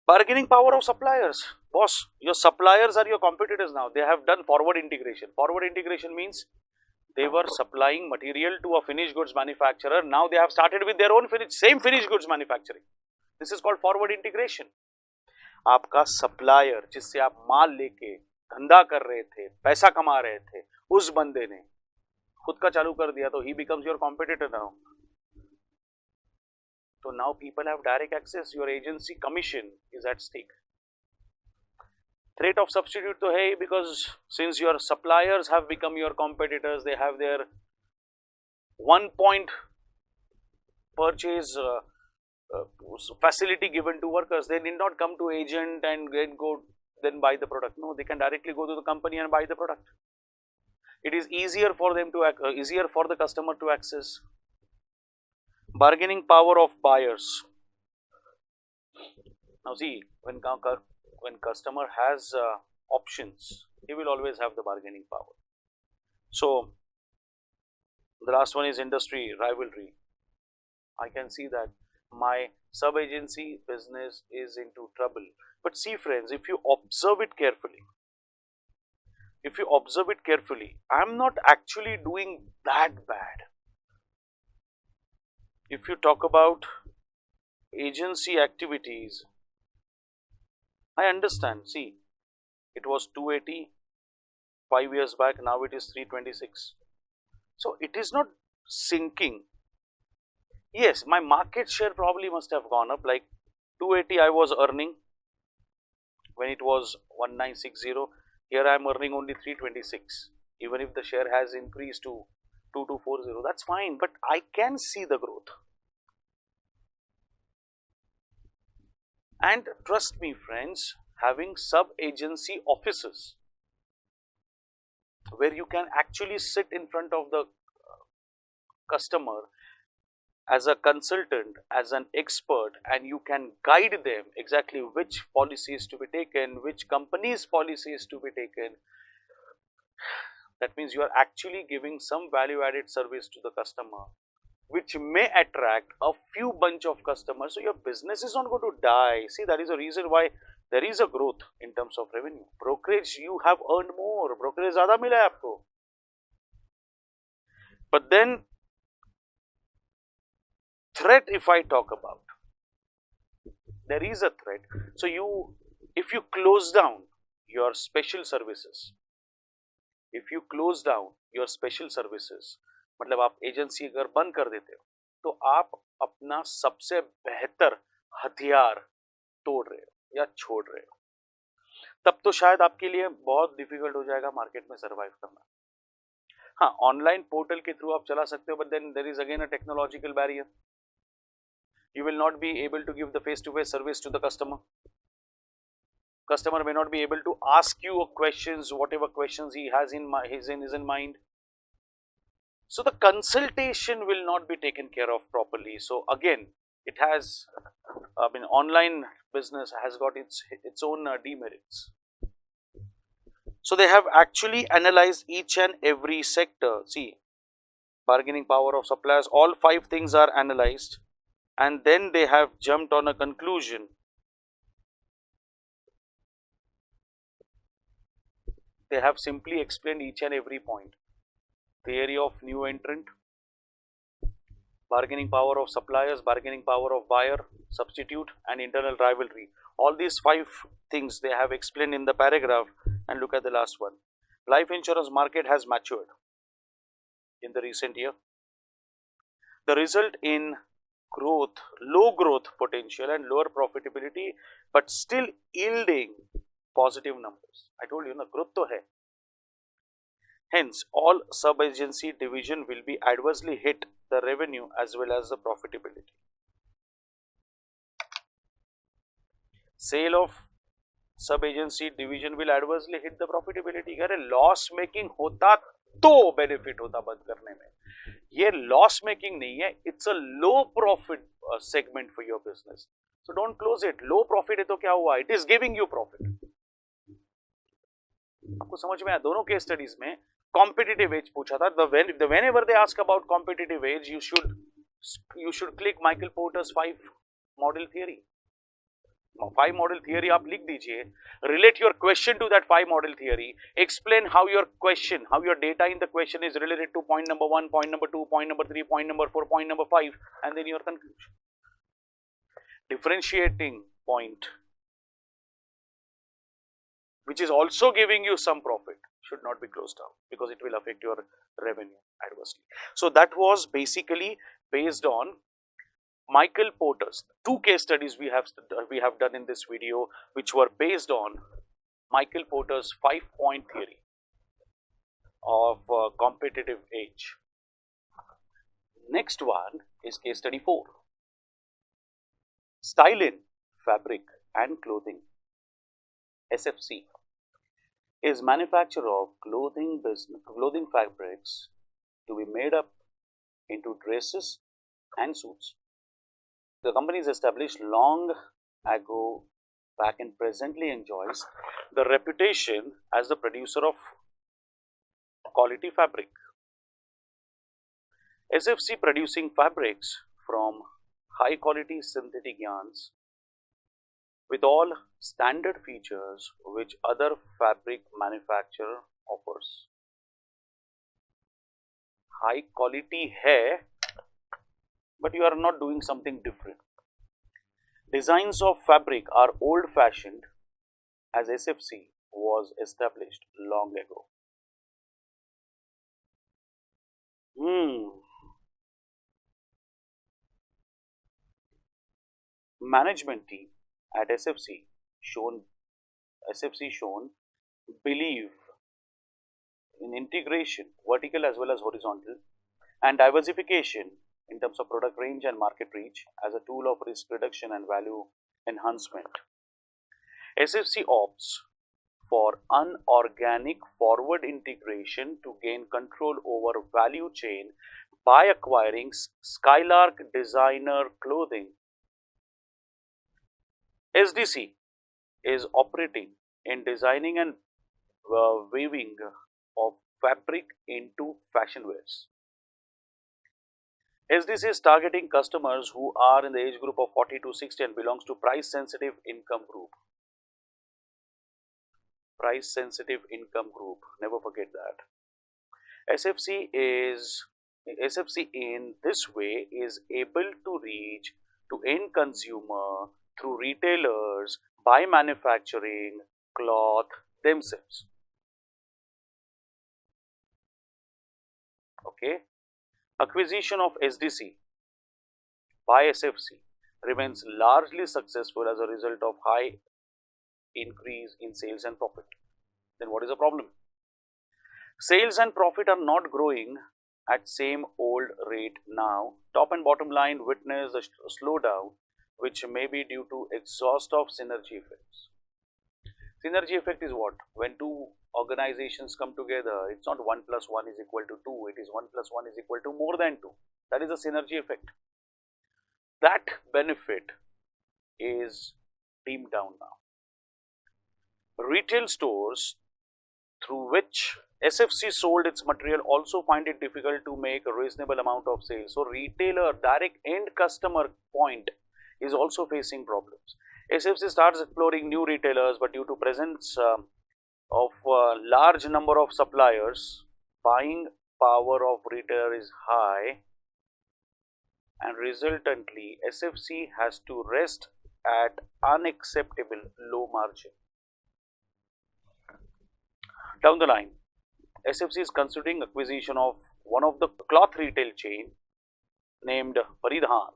Speaker 1: Bargaining power of suppliers. Boss, your suppliers are your competitors now. They have done forward integration. Forward integration means they were supplying material to a finished goods manufacturer. Now they have started with their own same finished goods manufacturing. This is called forward integration. आपका supplier जिससे आप माल लेके धंधा कर रहे थे, पैसा कमा रहे थे, उस बंदे ने खुद का चालू कर दिया तो he becomes your competitor now. So now people have direct access. Your agency commission is at stake. Threat of substitute to hai, because since your suppliers have become your competitors, they have their 1 point purchase facility given to workers. They need not come to agent and then buy the product. No, they can directly go to the company and buy the product. It is easier for them to easier for the customer to access. Bargaining power of buyers. Now see, when customer has options, he will always have the bargaining power. So the last one is industry rivalry. I can see that my sub-agency business is into trouble. But see friends, if you observe it carefully, I'm not actually doing that bad. If you talk about agency activities, I understand. See, it was 280 5 years back, now it is 326. So it is not sinking. Yes, my market share probably must have gone up. Like 280 I was earning when it was 1960. Here I am earning only 326. Even if the share has increased to 2240, that's fine, but I can see the growth. And trust me friends, having sub-agency offices where you can actually sit in front of the customer as a consultant, as an expert, and you can guide them exactly which policy is to be taken, which company's policy is to be taken. That means you are actually giving some value added service to the customer, which may attract a few bunch of customers. So your business is not going to die. See, that is the reason why there is a growth in terms of revenue. Brokerage, you have earned more. Brokerage zyada mila hai aapko. But then threat, if I talk about, there is a threat. So if you close down your special services, मतलब आप agency अगर बंद कर देते हो तो आप अपना सबसे बेहतर हथियार तोड़ रहे हो या छोड़ रहे हो, तब तो शायद आपके लिए बहुत डिफिकल्ट हो जाएगा मार्केट में सरवाइव करना. हाँ, ऑनलाइन पोर्टल के थ्रू आप चला सकते हो, but then there is again a technological barrier. You will not be able to give the face-to-face service to the customer. Customer may not be able to ask you questions, whatever questions he has in mind. So the consultation will not be taken care of properly. So again, it has, online business has got its own demerits. So they have actually analyzed each and every sector. See, bargaining power of suppliers, all 5 things are analyzed, and then they have jumped on a conclusion. They have simply explained each and every point. Theory of new entrant, bargaining power of suppliers, bargaining power of buyer, substitute, and internal rivalry. All these 5 things they have explained in the paragraph. And look at the last one. Life insurance market has matured in the recent year. The result in growth, low growth potential and lower profitability, but still yielding positive numbers. I told you, na, growth to hai. Hence, all sub-agency division will be adversely hit the revenue as well as the profitability. Sale of sub-agency division will adversely hit the profitability. अरे loss making होता तो benefit होता बंद करने में, ये loss making नहीं है, it's a low profit segment for your business, so don't close it. Low profit है तो क्या हुआ, it is giving you profit. आपको समझ में आया? दोनों केस स्टडीज में कॉम्पिटिटिव एज पूछा था. whenever they ask about competitive age, you should click Michael Porter's 5 model theory. 5 model theory आप लिख दीजिए, relate your question to that 5 model theory, explain how your question, how your data in the question is related to point number 1, point number 2, point number 3, point number 4, point number 5, and then your conclusion. Differentiating point, which is also giving you some profit, should not be closed down because it will affect your revenue adversely. So that was basically based on Michael Porter's 2 case studies we have done in this video, which were based on Michael Porter's 5-point theory of competitive age. Next one is case study 4. Style in fabric and clothing, SFC, is manufacture of clothing fabrics to be made up into dresses and suits. The company is established long ago back and presently enjoys the reputation as the producer of quality fabric. SFC producing fabrics from high quality synthetic yarns with all standard features which other fabric manufacturer offers. High quality hai, but you are not doing something different. Designs of fabric are old fashioned as SFC was established long ago. Management team at SFC shown believe in integration, vertical as well as horizontal, and diversification in terms of product range and market reach as a tool of risk reduction and value enhancement. SFC opts for unorganic forward integration to gain control over value chain by acquiring Skylark Designer Clothing. SDC is operating in designing and weaving of fabric into fashion wears. SDC is targeting customers who are in the age group of 40 to 60 and belongs to price sensitive income group. Price sensitive income group, never forget that. SFC in this way is able to reach to end consumer through retailers by manufacturing cloth themselves. Okay. Acquisition of SDC by SFC remains largely successful as a result of high increase in sales and profit. Then what is the problem? Sales and profit are not growing at same old rate now. Top and bottom line witness a slowdown, which may be due to exhaust of synergy effects. Synergy effect is what? When two organizations come together, it's not 1 plus 1 is equal to 2, it is 1 plus 1 is equal to more than 2. That is a synergy effect. That benefit is dimmed down now. Retail stores through which SFC sold its material also find it difficult to make a reasonable amount of sales. So retailer, direct end customer point is also facing problems. SFC starts exploring new retailers, but due to presence of large number of suppliers, buying power of retailer is high, and resultantly SFC has to rest at unacceptable low margin. Down the line, SFC is considering acquisition of one of the cloth retail chain named Paridhan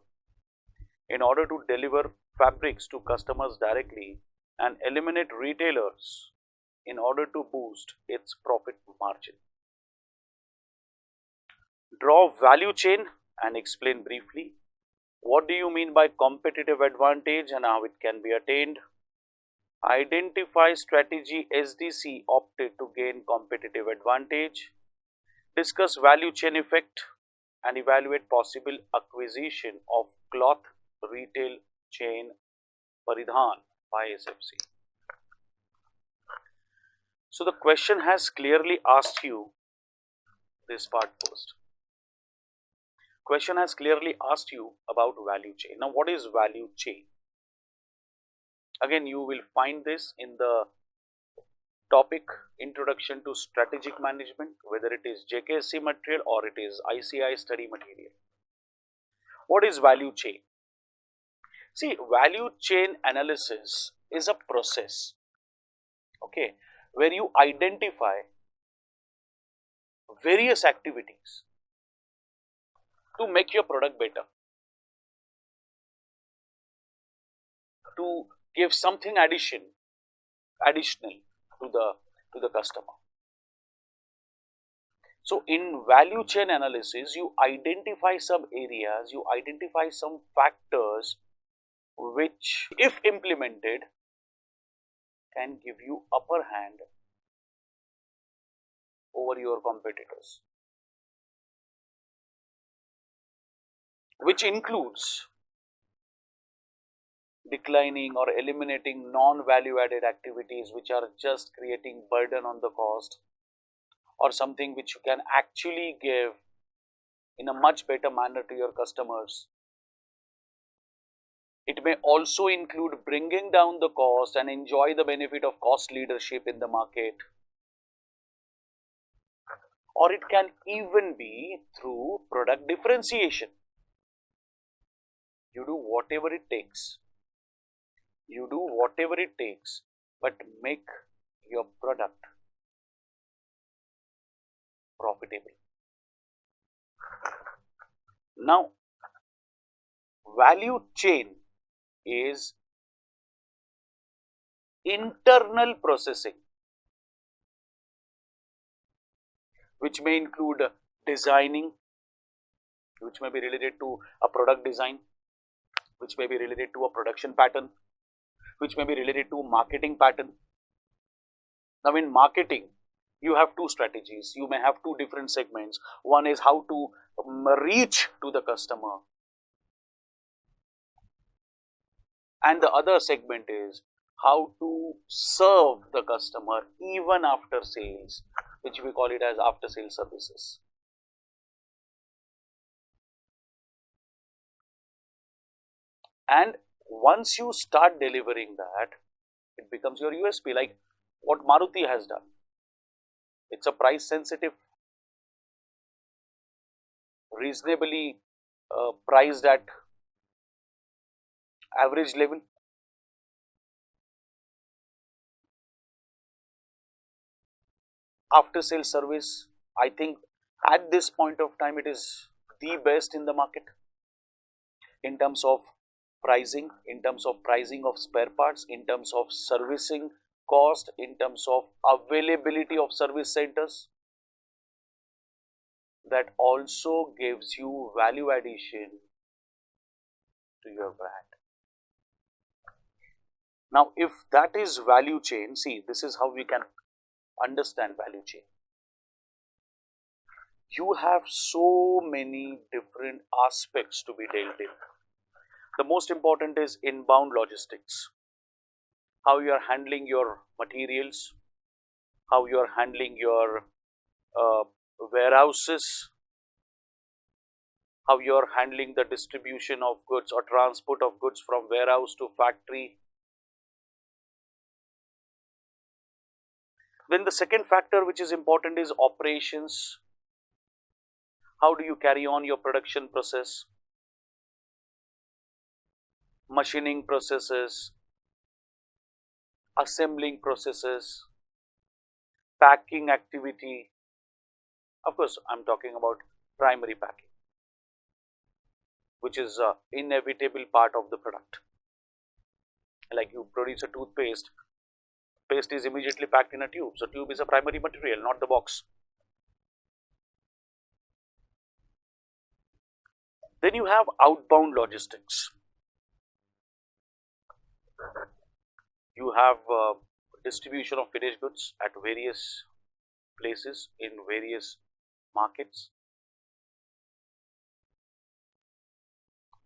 Speaker 1: in order to deliver fabrics to customers directly and eliminate retailers in order to boost its profit margin. Draw value chain and explain briefly. What do you mean by competitive advantage and how it can be attained? Identify strategy SDC opted to gain competitive advantage. Discuss value chain effect and evaluate possible acquisition of cloth retail chain Paridhan by SFC. So the question has clearly asked you this part first. Question has clearly asked you about value chain. Now, what is value chain? Again, you will find this in the topic Introduction to Strategic Management, whether it is JKSC material or it is ICI study material. What is value chain? See, value chain analysis is a process, okay, where you identify various activities to make your product better, to give something additional to the customer. So in value chain analysis, you identify some areas, you identify some factors which, if implemented, can give you upper hand over your competitors, which includes declining or eliminating non-value added activities which are just creating burden on the cost, or something which you can actually give in a much better manner to your customers. It may also include bringing down the cost and enjoy the benefit of cost leadership in the market. Or it can even be through product differentiation. You do whatever it takes. You do whatever it takes, but make your product profitable. Now, value chain is internal processing, which may include designing, which may be related to a product design, which may be related to a production pattern, which may be related to marketing pattern. Now, in marketing, you have two strategies. You may have two different segments. One is how to reach to the customer, and the other segment is how to serve the customer even after sales, which we call it as after sales services. And once you start delivering that, it becomes your USP, like what Maruti has done. It's a price sensitive, reasonably priced at average level. After sales service, I think at this point of time it is the best in the market in terms of pricing, in terms of pricing of spare parts, in terms of servicing cost, in terms of availability of service centers. That also gives you value addition to your brand. Now, if that is value chain, see, this is how we can understand value chain. You have so many different aspects to be dealt in. The most important is inbound logistics. How you are handling your materials, how you are handling your warehouses, how you are handling the distribution of goods or transport of goods from warehouse to factory. Then the second factor which is important is operations. How do you carry on your production process, machining processes, assembling processes, packing activity. Of course, I'm talking about primary packing. which is a inevitable part of the product. Like you produce a toothpaste, paste is immediately packed in a tube. So tube is a primary material, not the box. Then you have outbound logistics. You have distribution of finished goods at various places in various markets.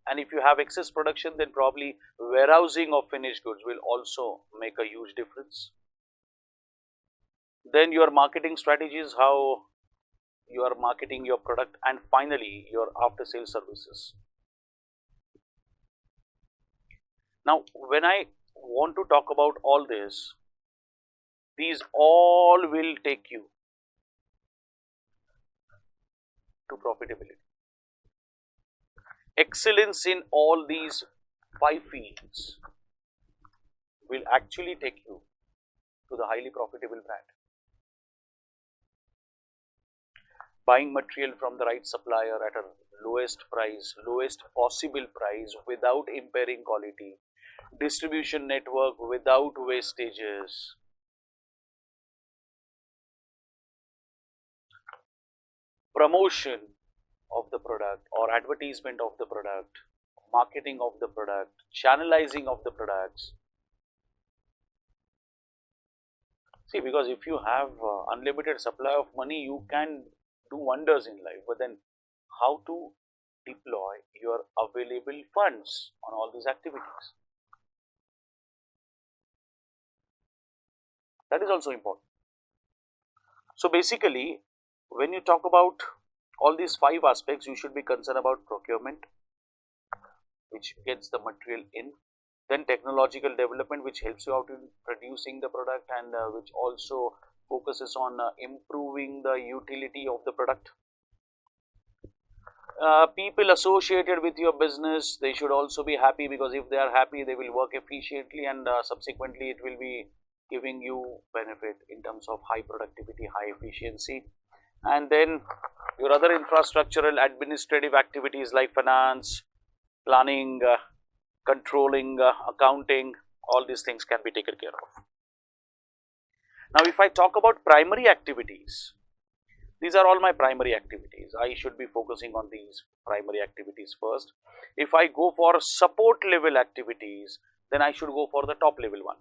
Speaker 1: And if you have excess production, then probably warehousing of finished goods will also make a huge difference. Then your marketing strategies, how you are marketing your product, and finally your after sales services. Now, when I want to talk about all this, these all will take you to profitability. Excellence in all these 5 fields will actually take you to the highly profitable brand. Buying material from the right supplier at a lowest price, lowest possible price without impairing quality, distribution network without wastages, promotion of the product or advertisement of the product, marketing of the product, channelizing of the products. See, because if you have unlimited supply of money, you can do wonders in life, but then how to deploy your available funds on all these activities? That is also important. So basically, when you talk about all these 5 aspects, you should be concerned about procurement, which gets the material in, then technological development, which helps you out in producing the product, and which also focuses on improving the utility of the product. People associated with your business, they should also be happy, because if they are happy, they will work efficiently, and subsequently it will be giving you benefit in terms of high productivity, high efficiency. And then your other infrastructural administrative activities like finance, planning, controlling, accounting, all these things can be taken care of. Now, if I talk about primary activities, these are all my primary activities. I should be focusing on these primary activities first. If I go for support level activities, then I should go for the top level one.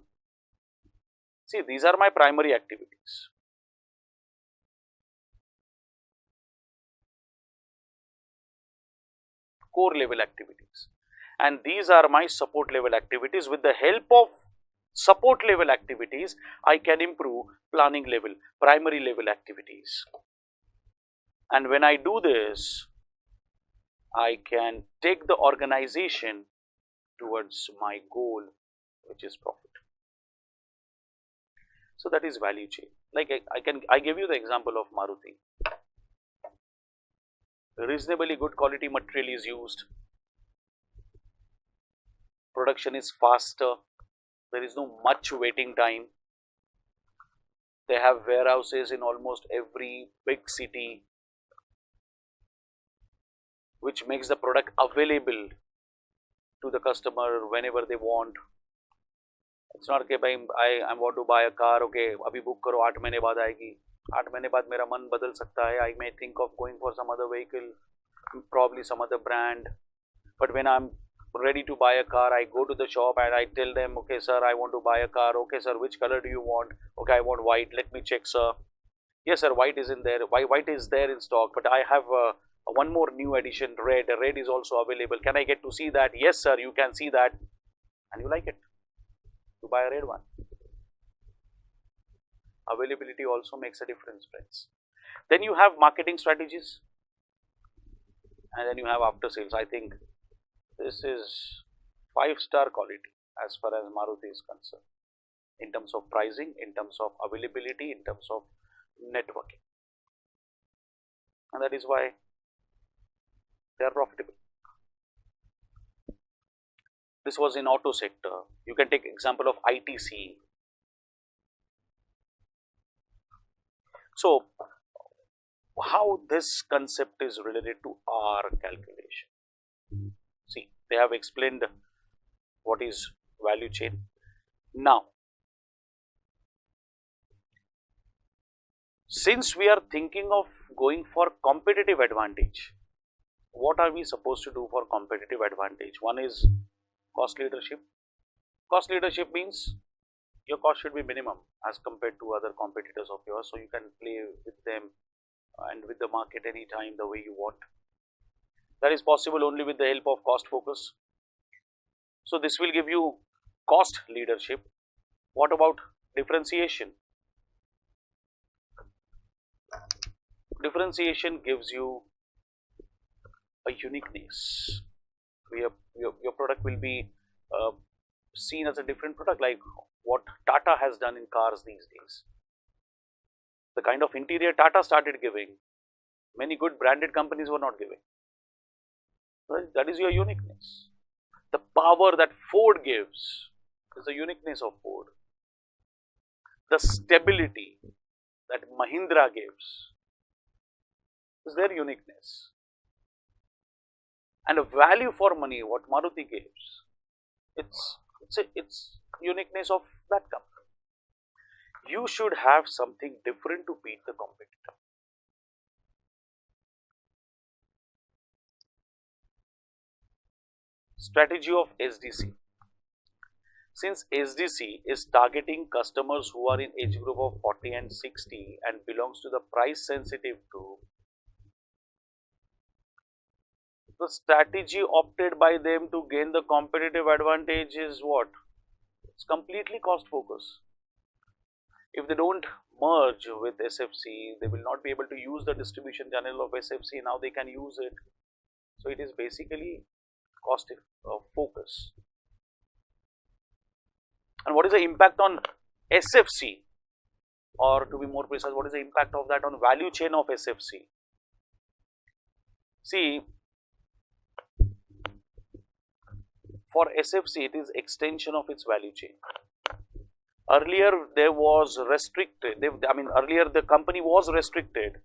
Speaker 1: See, these are my primary activities. Core level activities. And these are my support level activities. With the help of support level activities, I can improve planning level, primary level activities. And when I do this, I can take the organization towards my goal, which is profit. So that is value chain. Like I give you the example of Maruti. Reasonably good quality material is used. Production is faster. There is no much waiting time. They have warehouses in almost every big city, which makes the product available to the customer whenever they want. It's not okay, I want to buy a car, okay, abhi book karo, 8 mahine baad aayegi. 8 mahine baad mera man badal sakta hai. I may think of going for some other vehicle, probably some other brand. But when I'm ready to buy a car, I go to the shop and I tell them, okay sir, I want to buy a car. Okay sir, which color do you want? Okay, I want white. Let me check, sir. Yes sir, white is in there. White is there in stock, but I have one more new addition, red. Red is also available. Can I get to see that? Yes sir, you can see that. And you like it. You buy a red one. Availability also makes a difference, friends. Then you have marketing strategies, and then you have after sales. I think this is 5-star quality as far as Maruti is concerned, in terms of pricing, in terms of availability, in terms of networking. And that is why they are profitable. This was in auto sector. You can take example of ITC. So, how this concept is related to our calculation? See, they have explained what is value chain. Now, since we are thinking of going for competitive advantage, what are we supposed to do for competitive advantage? One is cost leadership. Cost leadership means your cost should be minimum as compared to other competitors of yours, so you can play with them and with the market anytime the way you want. That is possible only with the help of cost focus. So this will give you cost leadership. What about differentiation? Differentiation gives you a uniqueness. Your product will be seen as a different product, like what Tata has done in cars these days. The kind of interior Tata started giving, many good branded companies were not giving. Right? That is your uniqueness. The power that Ford gives is the uniqueness of Ford. The stability that Mahindra gives is their uniqueness. And a value for money, what Maruti gives, it's uniqueness of that company. You should have something different to beat the competitor. Strategy of SDC. Since SDC is targeting customers who are in age group of 40 and 60 and belongs to the price sensitive group, the strategy opted by them to gain the competitive advantage is what? It's completely cost focus. If they don't merge with SFC, they will not be able to use the distribution channel of SFC. Now they can use it. So it is basically cost focus. And what is the impact on SFC, or to be more precise, what is the impact of that on value chain of SFC? See, for SFC, it is extension of its value chain. Earlier, there was restricted. Earlier the company was restricted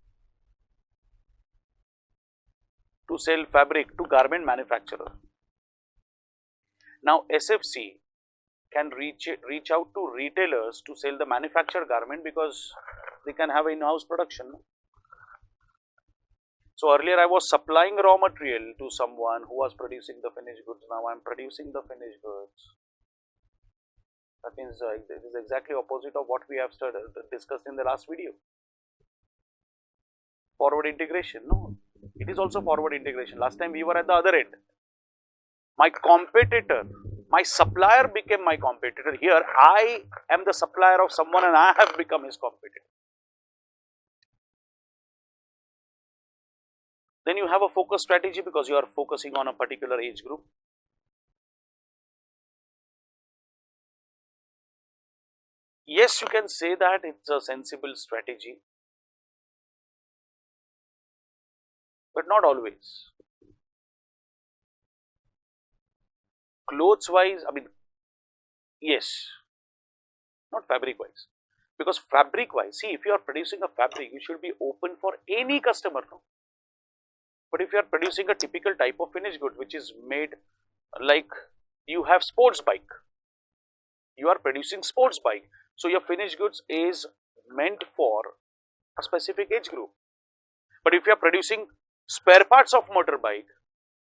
Speaker 1: to sell fabric to garment manufacturer. Now SFC can reach out to retailers to sell the manufactured garment because they can have in-house production. So earlier I was supplying raw material to someone who was producing the finished goods. Now I am producing the finished goods. That means it is exactly opposite of what we have discussed in the last video. Forward integration, no, it is also forward integration. Last time we were at the other end. My competitor, my supplier became my competitor. Here I am the supplier of someone and I have become his competitor. Then you have a focus strategy because you are focusing on a particular age group. Yes, you can say that it's a sensible strategy, but not always. Clothes wise, yes, not fabric wise. Because fabric wise, see, if you are producing a fabric, you should be open for any customer. No? But if you are producing a typical type of finished good, which is made like you have sports bike, you are producing sports bike. So your finished goods is meant for a specific age group. But if you are producing spare parts of motorbike,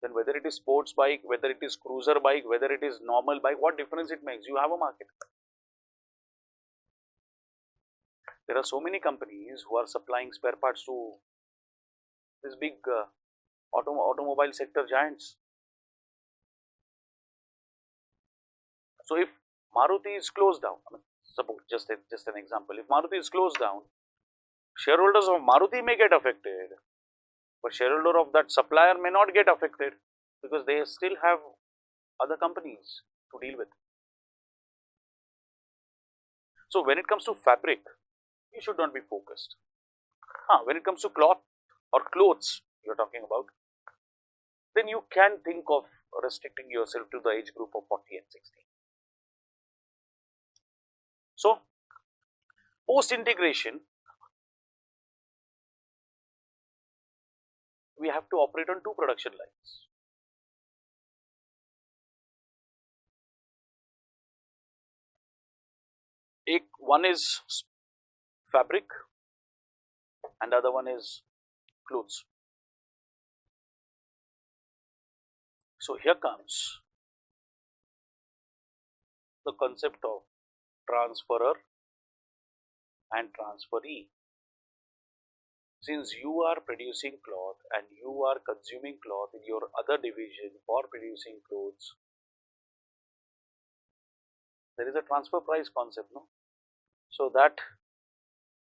Speaker 1: then whether it is sports bike, whether it is cruiser bike, whether it is normal bike, what difference it makes? You have a market. There are so many companies who are supplying spare parts to this big automobile sector giants. So if Maruti is closed down, suppose just an example, if Maruti is closed down, shareholders of Maruti may get affected, but shareholder of that supplier may not get affected because they still have other companies to deal with. So when it comes to fabric, you should not be focused. When it comes to cloth or clothes you are talking about, then you can think of restricting yourself to the age group of 40 and 60. So post integration, we have to operate on two production lines. one is fabric and the other one is clothes. So here comes the concept of transferor and transferee. Since you are producing cloth and you are consuming cloth in your other division for producing clothes, there is a transfer price concept, no? So that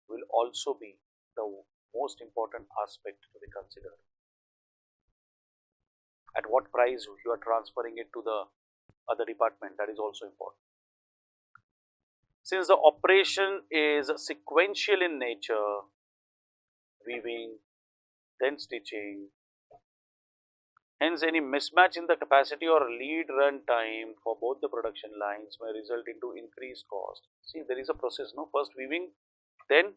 Speaker 1: will also be the most important aspect to be considered. At what price you are transferring it to the other department, that is also important. Since the operation is sequential in nature, weaving, then stitching, hence any mismatch in the capacity or lead run time for both the production lines may result into increased cost. See, there is a process, no? First weaving, then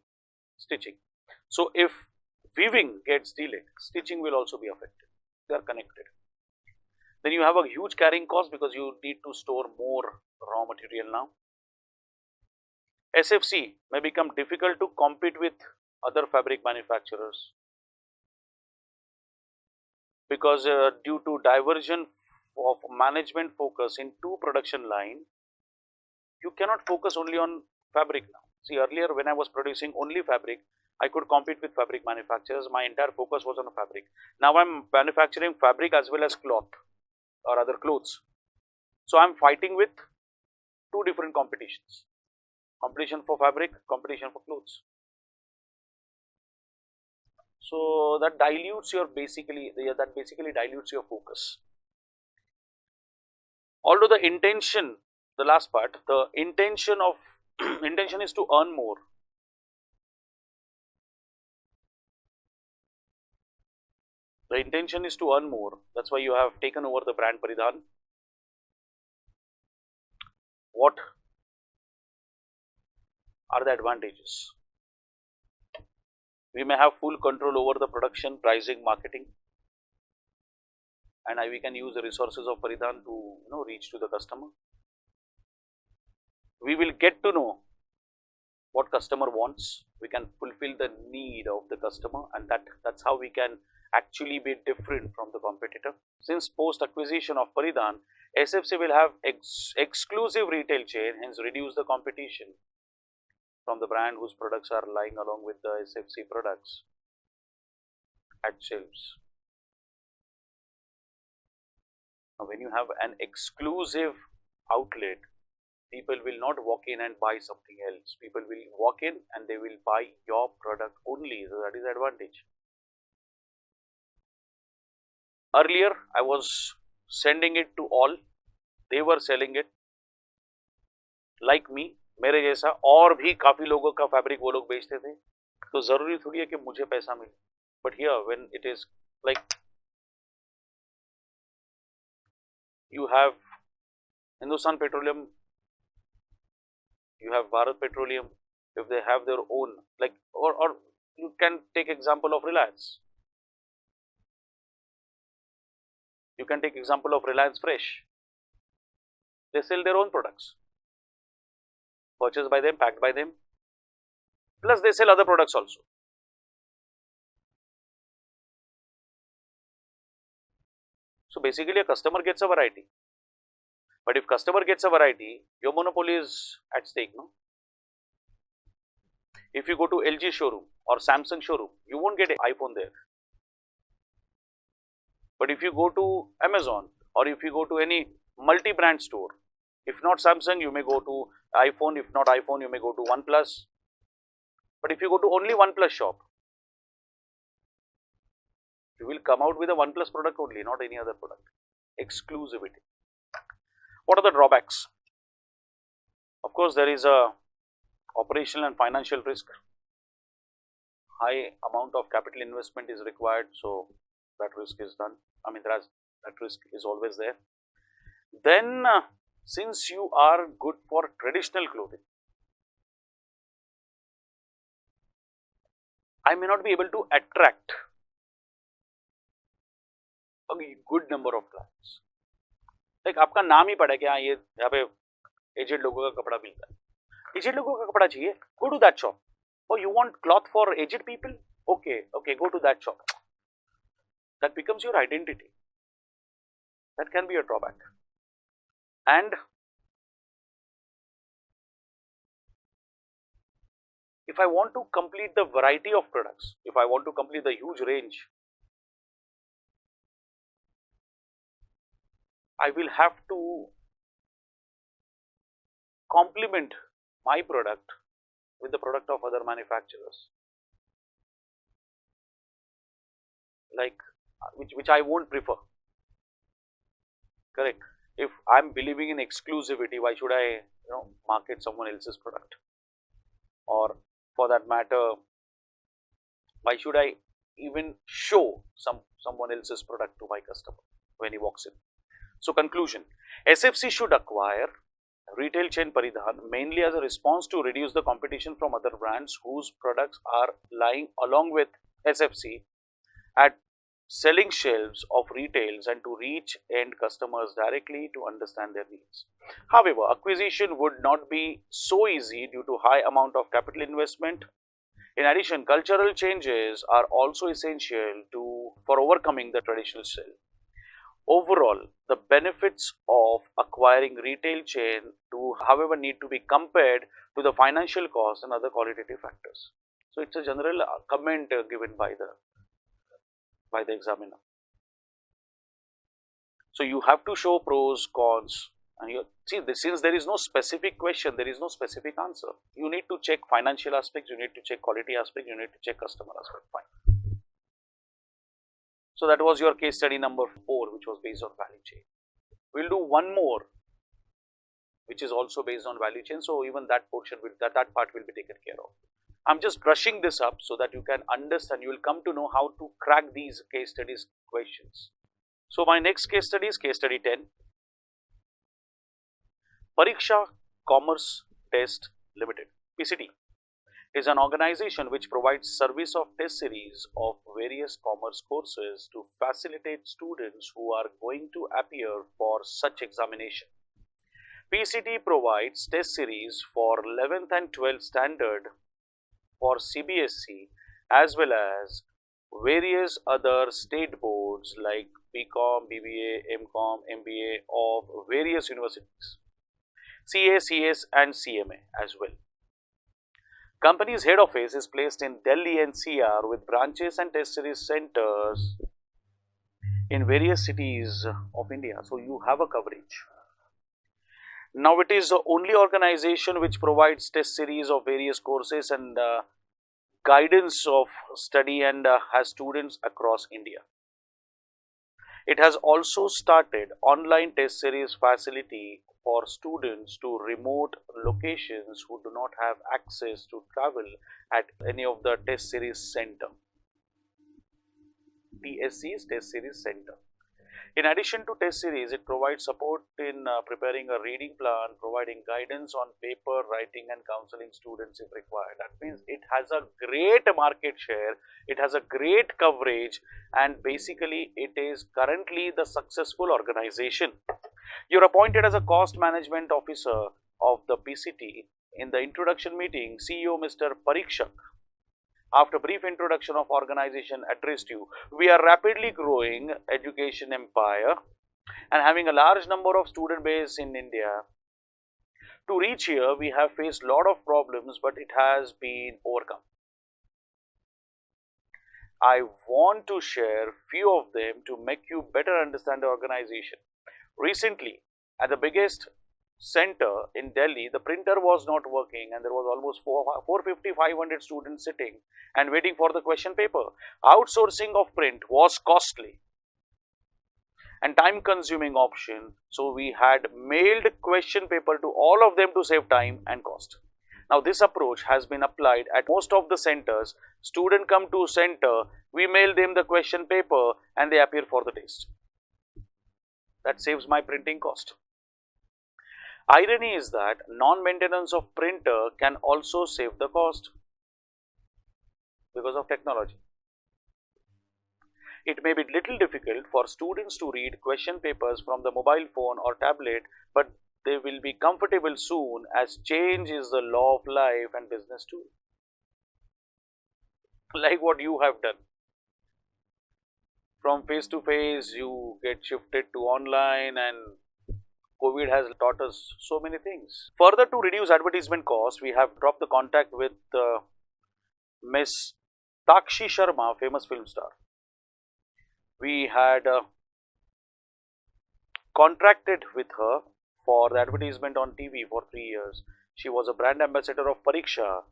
Speaker 1: stitching. So if weaving gets delayed, stitching will also be affected. They are connected. Then you have a huge carrying cost because you need to store more raw material now. SFC may become difficult to compete with other fabric manufacturers because due to diversion of management focus in two production line, you cannot focus only on fabric now. See, earlier when I was producing only fabric, I could compete with fabric manufacturers. My entire focus was on fabric. Now I'm manufacturing fabric as well as cloth or other clothes. So I'm fighting with two different competitions. Competition for fabric, competition for clothes. So that dilutes your basically dilutes your focus. Although the intention, the last part, the intention of intention is to earn more. The intention is to earn more. That's why you have taken over the brand Paridhan. What are the advantages? We may have full control over the production, pricing, marketing, and we can use the resources of Paridhan to reach to the customer. We will get to know what customer wants. We can fulfill the need of the customer, and that's how we can actually be different from the competitor. Since post acquisition of Paridhan, SFC will have exclusive retail chain, hence reduce the competition from the brand whose products are lying along with the SFC products at shelves. Now, when you have an exclusive outlet, people will not walk in and buy something else. People will walk in and they will buy your product only. So that is the advantage. Earlier, I was sending it to all. They were selling it. Like me, मेरे जैसा और भी काफी लोगों का fabric वो लोग बेचते थे, तो जरूरी थोड़ी है कि मुझे पैसा मिले. But here, when it is like you have Hindustan Petroleum, you have Bharat Petroleum, if they have their own, like, or you can take example of Reliance. You can take example of Reliance Fresh. They sell their own products, purchased by them, packed by them, plus they sell other products also. So basically a customer gets a variety, but if customer gets a variety, your monopoly is at stake, no? If you go to LG showroom or Samsung showroom, you won't get an iPhone there. But if you go to Amazon or if you go to any multi-brand store, if not Samsung, you may go to iPhone. If not iPhone, you may go to OnePlus. But if you go to only OnePlus shop, you will come out with a OnePlus product only, not any other product. Exclusivity. What are the drawbacks? Of course, there is a operational and financial risk. High amount of capital investment is required, so that risk is done. I mean, that risk is always there. Then, since you are good for traditional clothing, I may not be able to attract a good number of clients. Like आपका नाम ही पड़ा है कि हाँ ये यहाँ पे aged लोगों का कपड़ा मिलता है, एजेड लोगों का कपड़ा चाहिए, go to that shop. Oh, you want cloth for aged people? Okay, go to that shop. That becomes your identity. That can be a drawback. And if I want to complete the variety of products, if I want to complete the huge range, I will have to complement my product with the product of other manufacturers, like which I won't prefer. Correct. If I'm believing in exclusivity, why should I market someone else's product? Or for that matter, why should I even show someone else's product to my customer when he walks in? So conclusion, SFC should acquire retail chain Paridhan mainly as a response to reduce the competition from other brands whose products are lying along with SFC at selling shelves of retails and to reach end customers directly to understand their needs. However, acquisition would not be so easy due to high amount of capital investment. In addition, cultural changes are also essential for overcoming the traditional sell. Overall, the benefits of acquiring retail chain do however need to be compared to the financial cost and other qualitative factors. So it's a general comment given by the examiner. So you have to show pros, cons, and you see this, since there is no specific question, there is no specific answer. You need to check financial aspects, you need to check quality aspect, you need to check customer aspect. Fine. So that was your case study number 4, which was based on value chain. We'll do one more, which is also based on value chain. So even that portion that part will be taken care of. I'm just brushing this up so that you can understand, you will come to know how to crack these case studies questions. So my next case study is case study 10. Pariksha Commerce Test Limited, PCT, is an organization which provides service of test series of various commerce courses to facilitate students who are going to appear for such examination. PCT provides test series for 11th and 12th standard for CBSE as well as various other state boards like BCom, BBA, MCom, MBA of various universities, CA, CS and CMA as well. Company's head office is placed in Delhi NCR with branches and test series centers in various cities of India. So you have a coverage. Now it is the only organization which provides test series of various courses and guidance of study and has students across India. It has also started online test series facility for students to remote locations who do not have access to travel at any of the test series center. TSC's test series center. In addition to test series, it provides support in preparing a reading plan, providing guidance on paper, writing and counseling students if required. That means it has a great market share, it has a great coverage and basically it is currently the successful organization. You're appointed as a cost management officer of the PCT. In the introduction meeting, CEO Mr. Parikshak, after brief introduction of organization, addressed you. We are rapidly growing education empire and having a large number of student base in India. To reach here, we have faced a lot of problems, but it has been overcome. I want to share few of them to make you better understand the organization. Recently, at the biggest center in Delhi, the printer was not working and there was almost 450-500 students sitting and waiting for the question paper. Outsourcing of print was costly and time consuming option, so we had mailed question paper to all of them to save time and cost. Now this approach has been applied at most of the centers. Student come to center, we mail them the question paper and they appear for the test. That saves my printing cost. Irony is that non-maintenance of printer can also save the cost because of technology. It may be little difficult for students to read question papers from the mobile phone or tablet, but they will be comfortable soon, as change is the law of life and business too. Like what you have done. From face to face, you get shifted to online, and COVID has taught us so many things. Further, to reduce advertisement costs, we have dropped the contact with Miss Takshi Sharma, famous film star. We had contracted with her for the advertisement on TV for 3 years. She was a brand ambassador of Pariksha.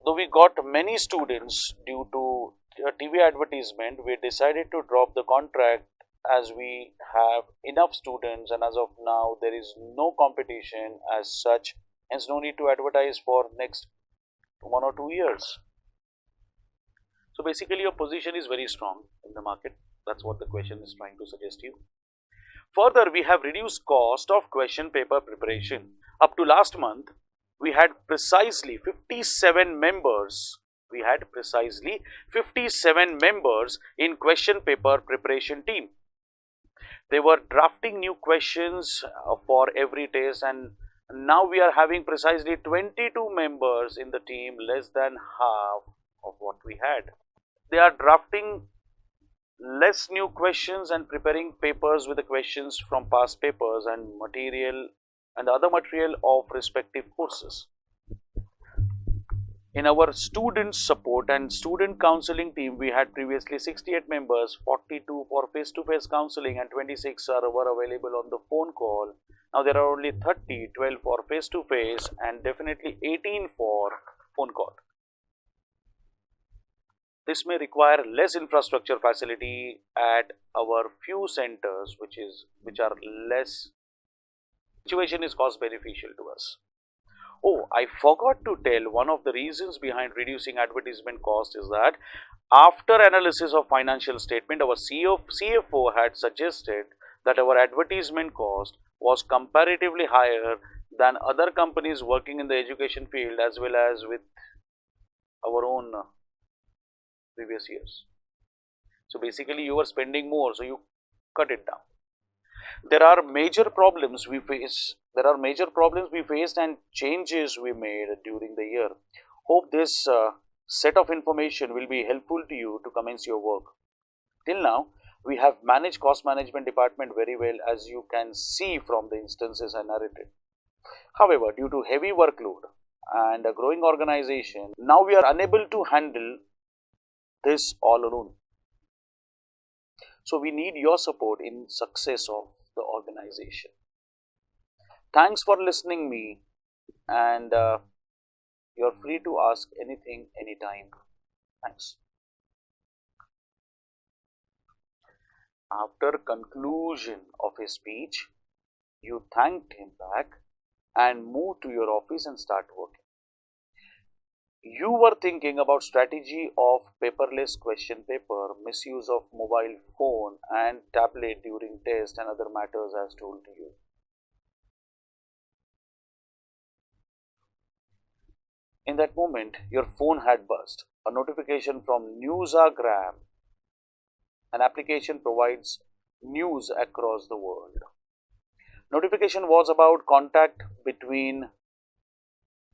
Speaker 1: Though we got many students due to a TV advertisement, we decided to drop the contract as we have enough students, and as of now there is no competition as such, hence no need to advertise for next 1 or 2 years. So basically your position is very strong in the market. That's what the question is trying to suggest you. Further, we have reduced cost of question paper preparation. Up to last month, we had precisely 57 members. We had precisely 57 members in question paper preparation team. They were drafting new questions for every test, and now we are having precisely 22 members in the team, less than half of what we had. They are drafting less new questions and preparing papers with the questions from past papers and material and other material of respective courses. In our student support and student counseling team, we had previously 68 members, 42 for face-to-face counseling and 26 were available on the phone call. Now there are only 30, 12 for face-to-face and definitely 18 for phone call. This may require less infrastructure facility at our few centers, which are less. Situation is cost beneficial to us. Oh, I forgot to tell, one of the reasons behind reducing advertisement cost is that after analysis of financial statement, our CFO had suggested that our advertisement cost was comparatively higher than other companies working in the education field, as well as with our own previous years. So basically you are spending more, so you cut it down. There are major problems we faced and changes we made during the year. Hope this set of information will be helpful to you to commence your work. Till now, we have managed cost management department very well, as you can see from the instances I narrated. However, due to heavy workload and a growing organization, now we are unable to handle this all alone. So we need your support in success of the organization. Thanks for listening me, and you're free to ask anything anytime. Thanks. After conclusion of his speech, you thanked him back and moved to your office and start working. You were thinking about strategy of paperless question paper, misuse of mobile phone and tablet during test and other matters as told to you. In that moment, your phone had buzzed. A notification from Newsagram. An application provides news across the world. Notification was about contract between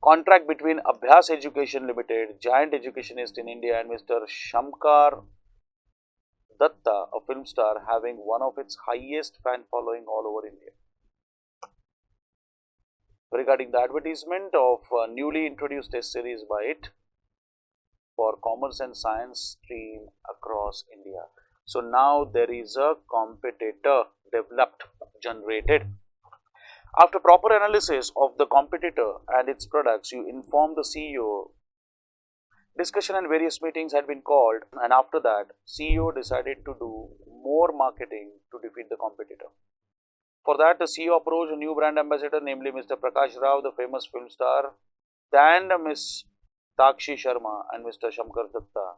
Speaker 1: Abhyas Education Limited, giant educationist in India, and Mr. Shamkar Datta, a film star, having one of its highest fan following all over India. Regarding the advertisement of a newly introduced test series by it for commerce and science stream across India. So now there is a competitor developed, generated. After proper analysis of the competitor and its products, you inform the CEO. Discussion and various meetings had been called, and after that, CEO decided to do more marketing to defeat the competitor. For that, the CEO approached a new brand ambassador, namely Mr. Prakash Rao, the famous film star, and Miss Takshi Sharma and Mr. Shamkar Datta.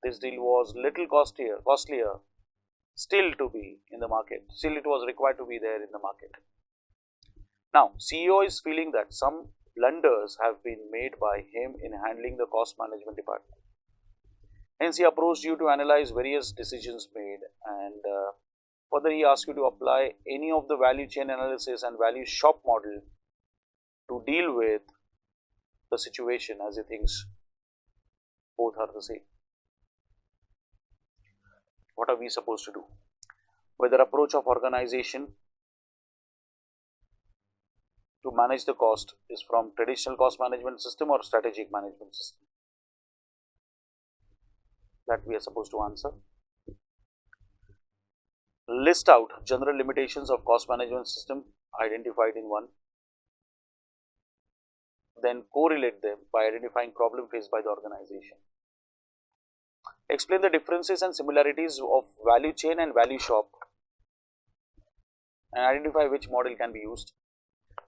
Speaker 1: This deal was little costlier, still to be in the market. Still, it was required to be there in the market. Now, CEO is feeling that some blunders have been made by him in handling the cost management department. Hence, he approached you to analyze various decisions made, and Further, he asks you to apply any of the value chain analysis and value shop model to deal with the situation, as he thinks both are the same. What are we supposed to do? Whether approach of organization to manage the cost is from traditional cost management system or strategic management system, that we are supposed to answer. List out general limitations of cost management system identified in one, then correlate them by identifying problem faced by the organization. Explain the differences and similarities of value chain and value shop and identify which model can be used,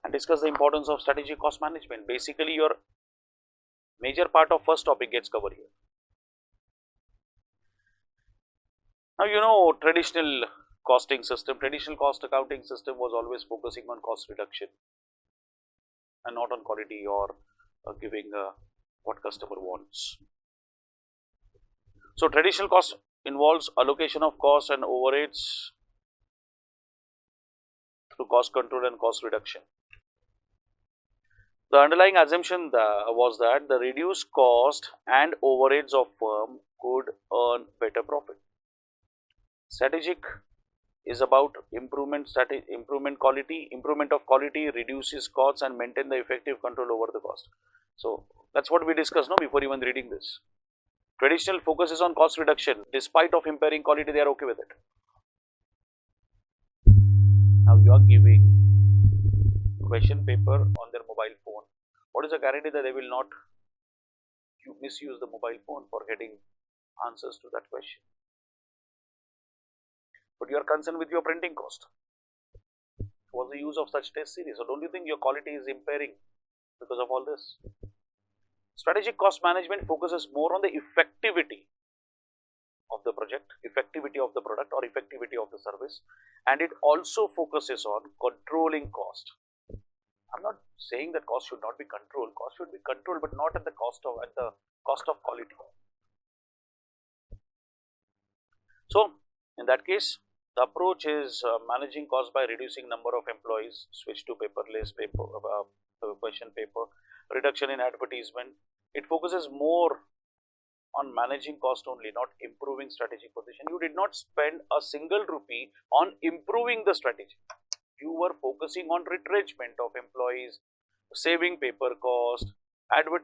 Speaker 1: and discuss the importance of strategic cost management. Basically, your major part of first topic gets covered here. Now, you know, traditional costing system, traditional cost accounting system was always focusing on cost reduction and not on quality or giving what customer wants. So, traditional cost involves allocation of cost and overheads through cost control and cost reduction. The underlying assumption was that the reduced cost and overheads of firm could earn better profit. Strategic is about improvement of quality, reduces costs and maintain the effective control over the cost. So that's what we discussed, no, before even reading this. Traditional focuses on cost reduction. Despite of impairing quality, they are okay with it. Now you are giving question paper on their mobile phone. What is the guarantee that they will not misuse the mobile phone for getting answers to that question? But you are concerned with your printing cost. What's the use of such test series? So don't you think your quality is impairing because of all this? Strategic cost management focuses more on the effectivity of the project, effectivity of the product or effectivity of the service, and it also focuses on controlling cost. I'm not saying that cost should not be controlled. Cost should be controlled, but not at the cost of quality. So in that case, the approach is managing cost by reducing number of employees, switch to paperless paper, question paper, reduction in advertisement. It focuses more on managing cost only, not improving strategic position. You did not spend a single rupee on improving the strategy. You were focusing on retrenchment of employees, saving paper cost,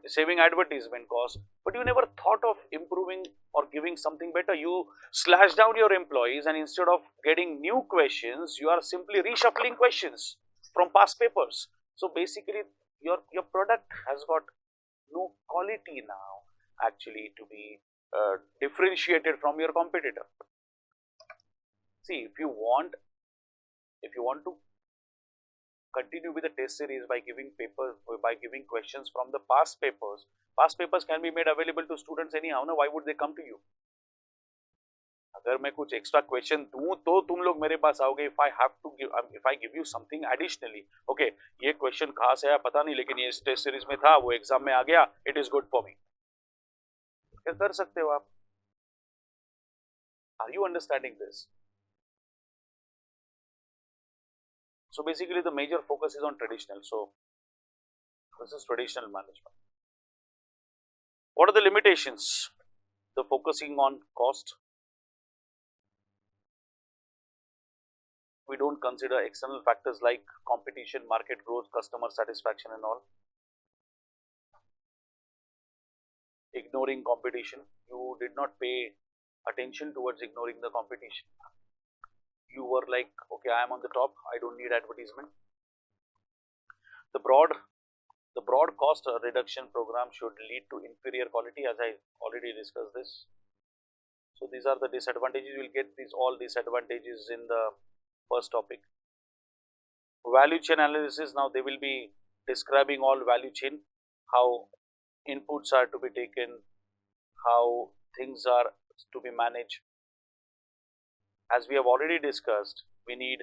Speaker 1: saving advertisement cost, but you never thought of improving or giving something better. You slashed down your employees, and instead of getting new questions, you are simply reshuffling questions from past papers. So basically, your product has got no quality now actually to be differentiated from your competitor. See, if you want to continue with the test series by giving questions from the past papers can be made available to students anyhow. Now why would they come to you? अगर मैं कुछ extra question दूं तो तुम लोग मेरे पास आओगे. if I give you something additionally, okay, ये क्वेश्चन कहाँ से आया पता नहीं, लेकिन ये टेस्ट सीरीज में था, वो एग्जाम में आ गया, it is good for me. क्या कर सकते हो आप? Are you understanding this? So basically the major focus is on traditional. So this is traditional management. What are the limitations? The focusing on cost. We don't consider external factors like competition, market growth, customer satisfaction and all. Ignoring competition. You did not pay attention towards ignoring the competition. You were like, okay, I am on the top, I don't need advertisement. The broad cost reduction program should lead to inferior quality, as I already discussed this. So these are the disadvantages. You will get all disadvantages in the first topic. Value chain analysis. Now they will be describing all value chain, how inputs are to be taken, how things are to be managed. As we have already discussed, we need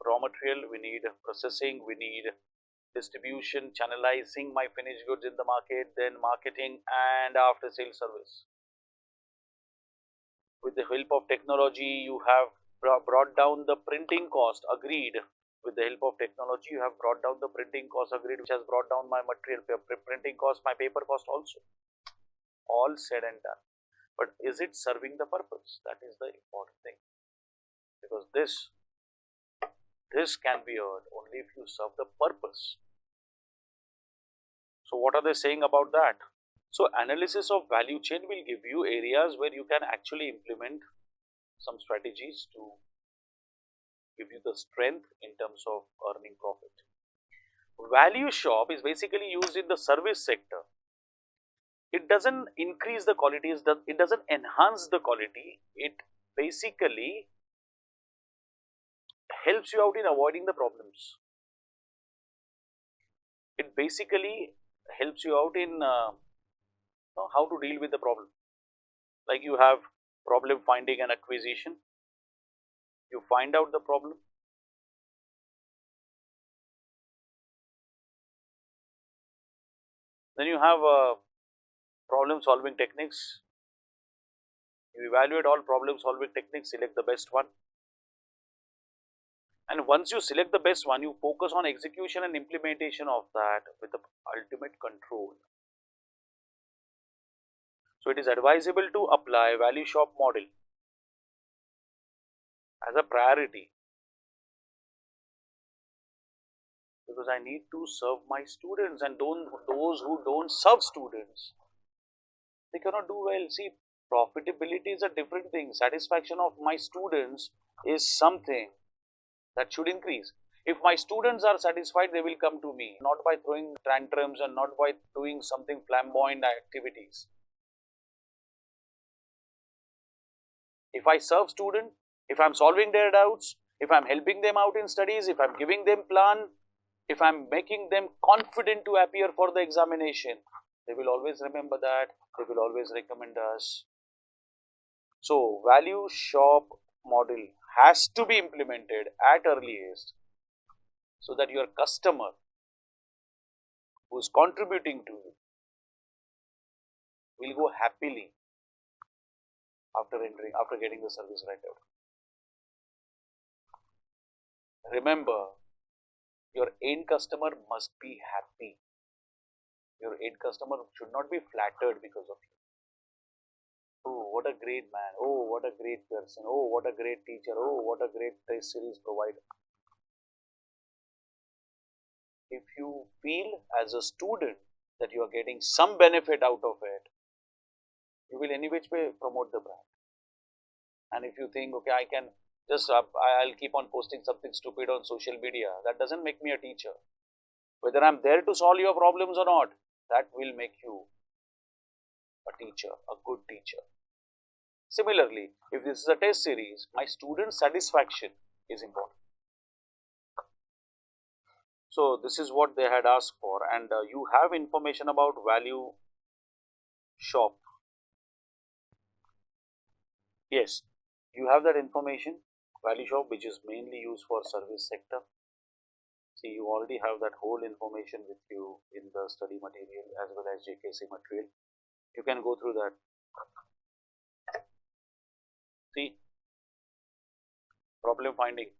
Speaker 1: raw material, we need processing, we need distribution, channelizing my finished goods in the market, then marketing and after sales service. With the help of technology, you have brought down the printing cost, agreed. With the help of technology, you have brought down the printing cost, agreed, which has brought down my material printing cost, my paper cost also. All said and done. But is it serving the purpose? That is the important thing. Because this can be earned only if you serve the purpose. So what are they saying about that? So analysis of value chain will give you areas where you can actually implement some strategies to give you the strength in terms of earning profit. Value shop is basically used in the service sector. It doesn't increase the quality, it doesn't enhance the quality, it basically helps you out in avoiding the problems. It basically helps you out in how to deal with the problem. Like you have problem finding and acquisition, you find out the problem, then you have problem solving techniques, you evaluate all problem solving techniques, select the best one, and once you select the best one, you focus on execution and implementation of that with the ultimate control. So it is advisable to apply value shop model as a priority, because I need to serve my students, and those who don't serve students, they cannot do well. See, profitability is a different thing. Satisfaction of my students is something that should increase. If my students are satisfied, they will come to me, not by throwing tantrums and not by doing something flamboyant activities. If I serve student, if I'm solving their doubts, if I'm helping them out in studies, if I'm giving them plan, if I'm making them confident to appear for the examination, they will always remember that, they will always recommend us. So value shop model has to be implemented at earliest, so that your customer who is contributing to you will go happily after getting the service rendered. Remember, your end customer must be happy. Your end customer should not be flattered because of you. Oh, what a great man. Oh, what a great person. Oh, what a great teacher. Oh, what a great test series provider. If you feel as a student that you are getting some benefit out of it, you will any which way promote the brand. And if you think, okay, I can just, I'll keep on posting something stupid on social media, that doesn't make me a teacher. Whether I'm there to solve your problems or not, that will make you a teacher, a good teacher. Similarly, if this is a test series, my student satisfaction is important. So this is what they had asked for, and you have information about value shop. Yes, you have that information, value shop, which is mainly used for service sector. See, you already have that whole information with you in the study material as well as JKC material. You can go through that. See, problem finding,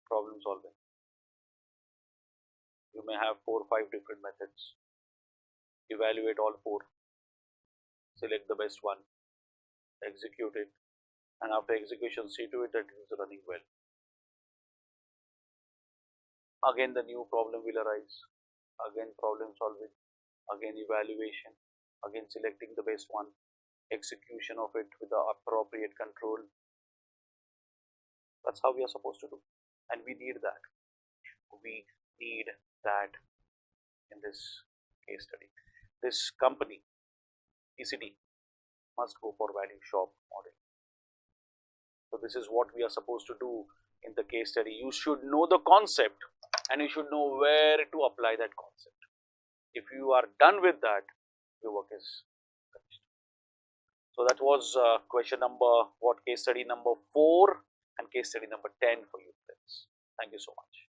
Speaker 1: problem solving. You may have 4 or 5 different methods. Evaluate all 4. Select the best one. Execute it. And after execution, see to it that it is running well. Again, the new problem will arise. Again, problem solving. Again, evaluation. Again, selecting the best one. Execution of it with the appropriate control. That's how we are supposed to do. And we need that. We need that in this case study. This company, ECD, must go for value shop model. So this is what we are supposed to do in the case study. You should know the concept and you should know where to apply that concept. If you are done with that, your work is finished. So that was question number, case study number 4 and case study number 10 for you friends. Thank you so much.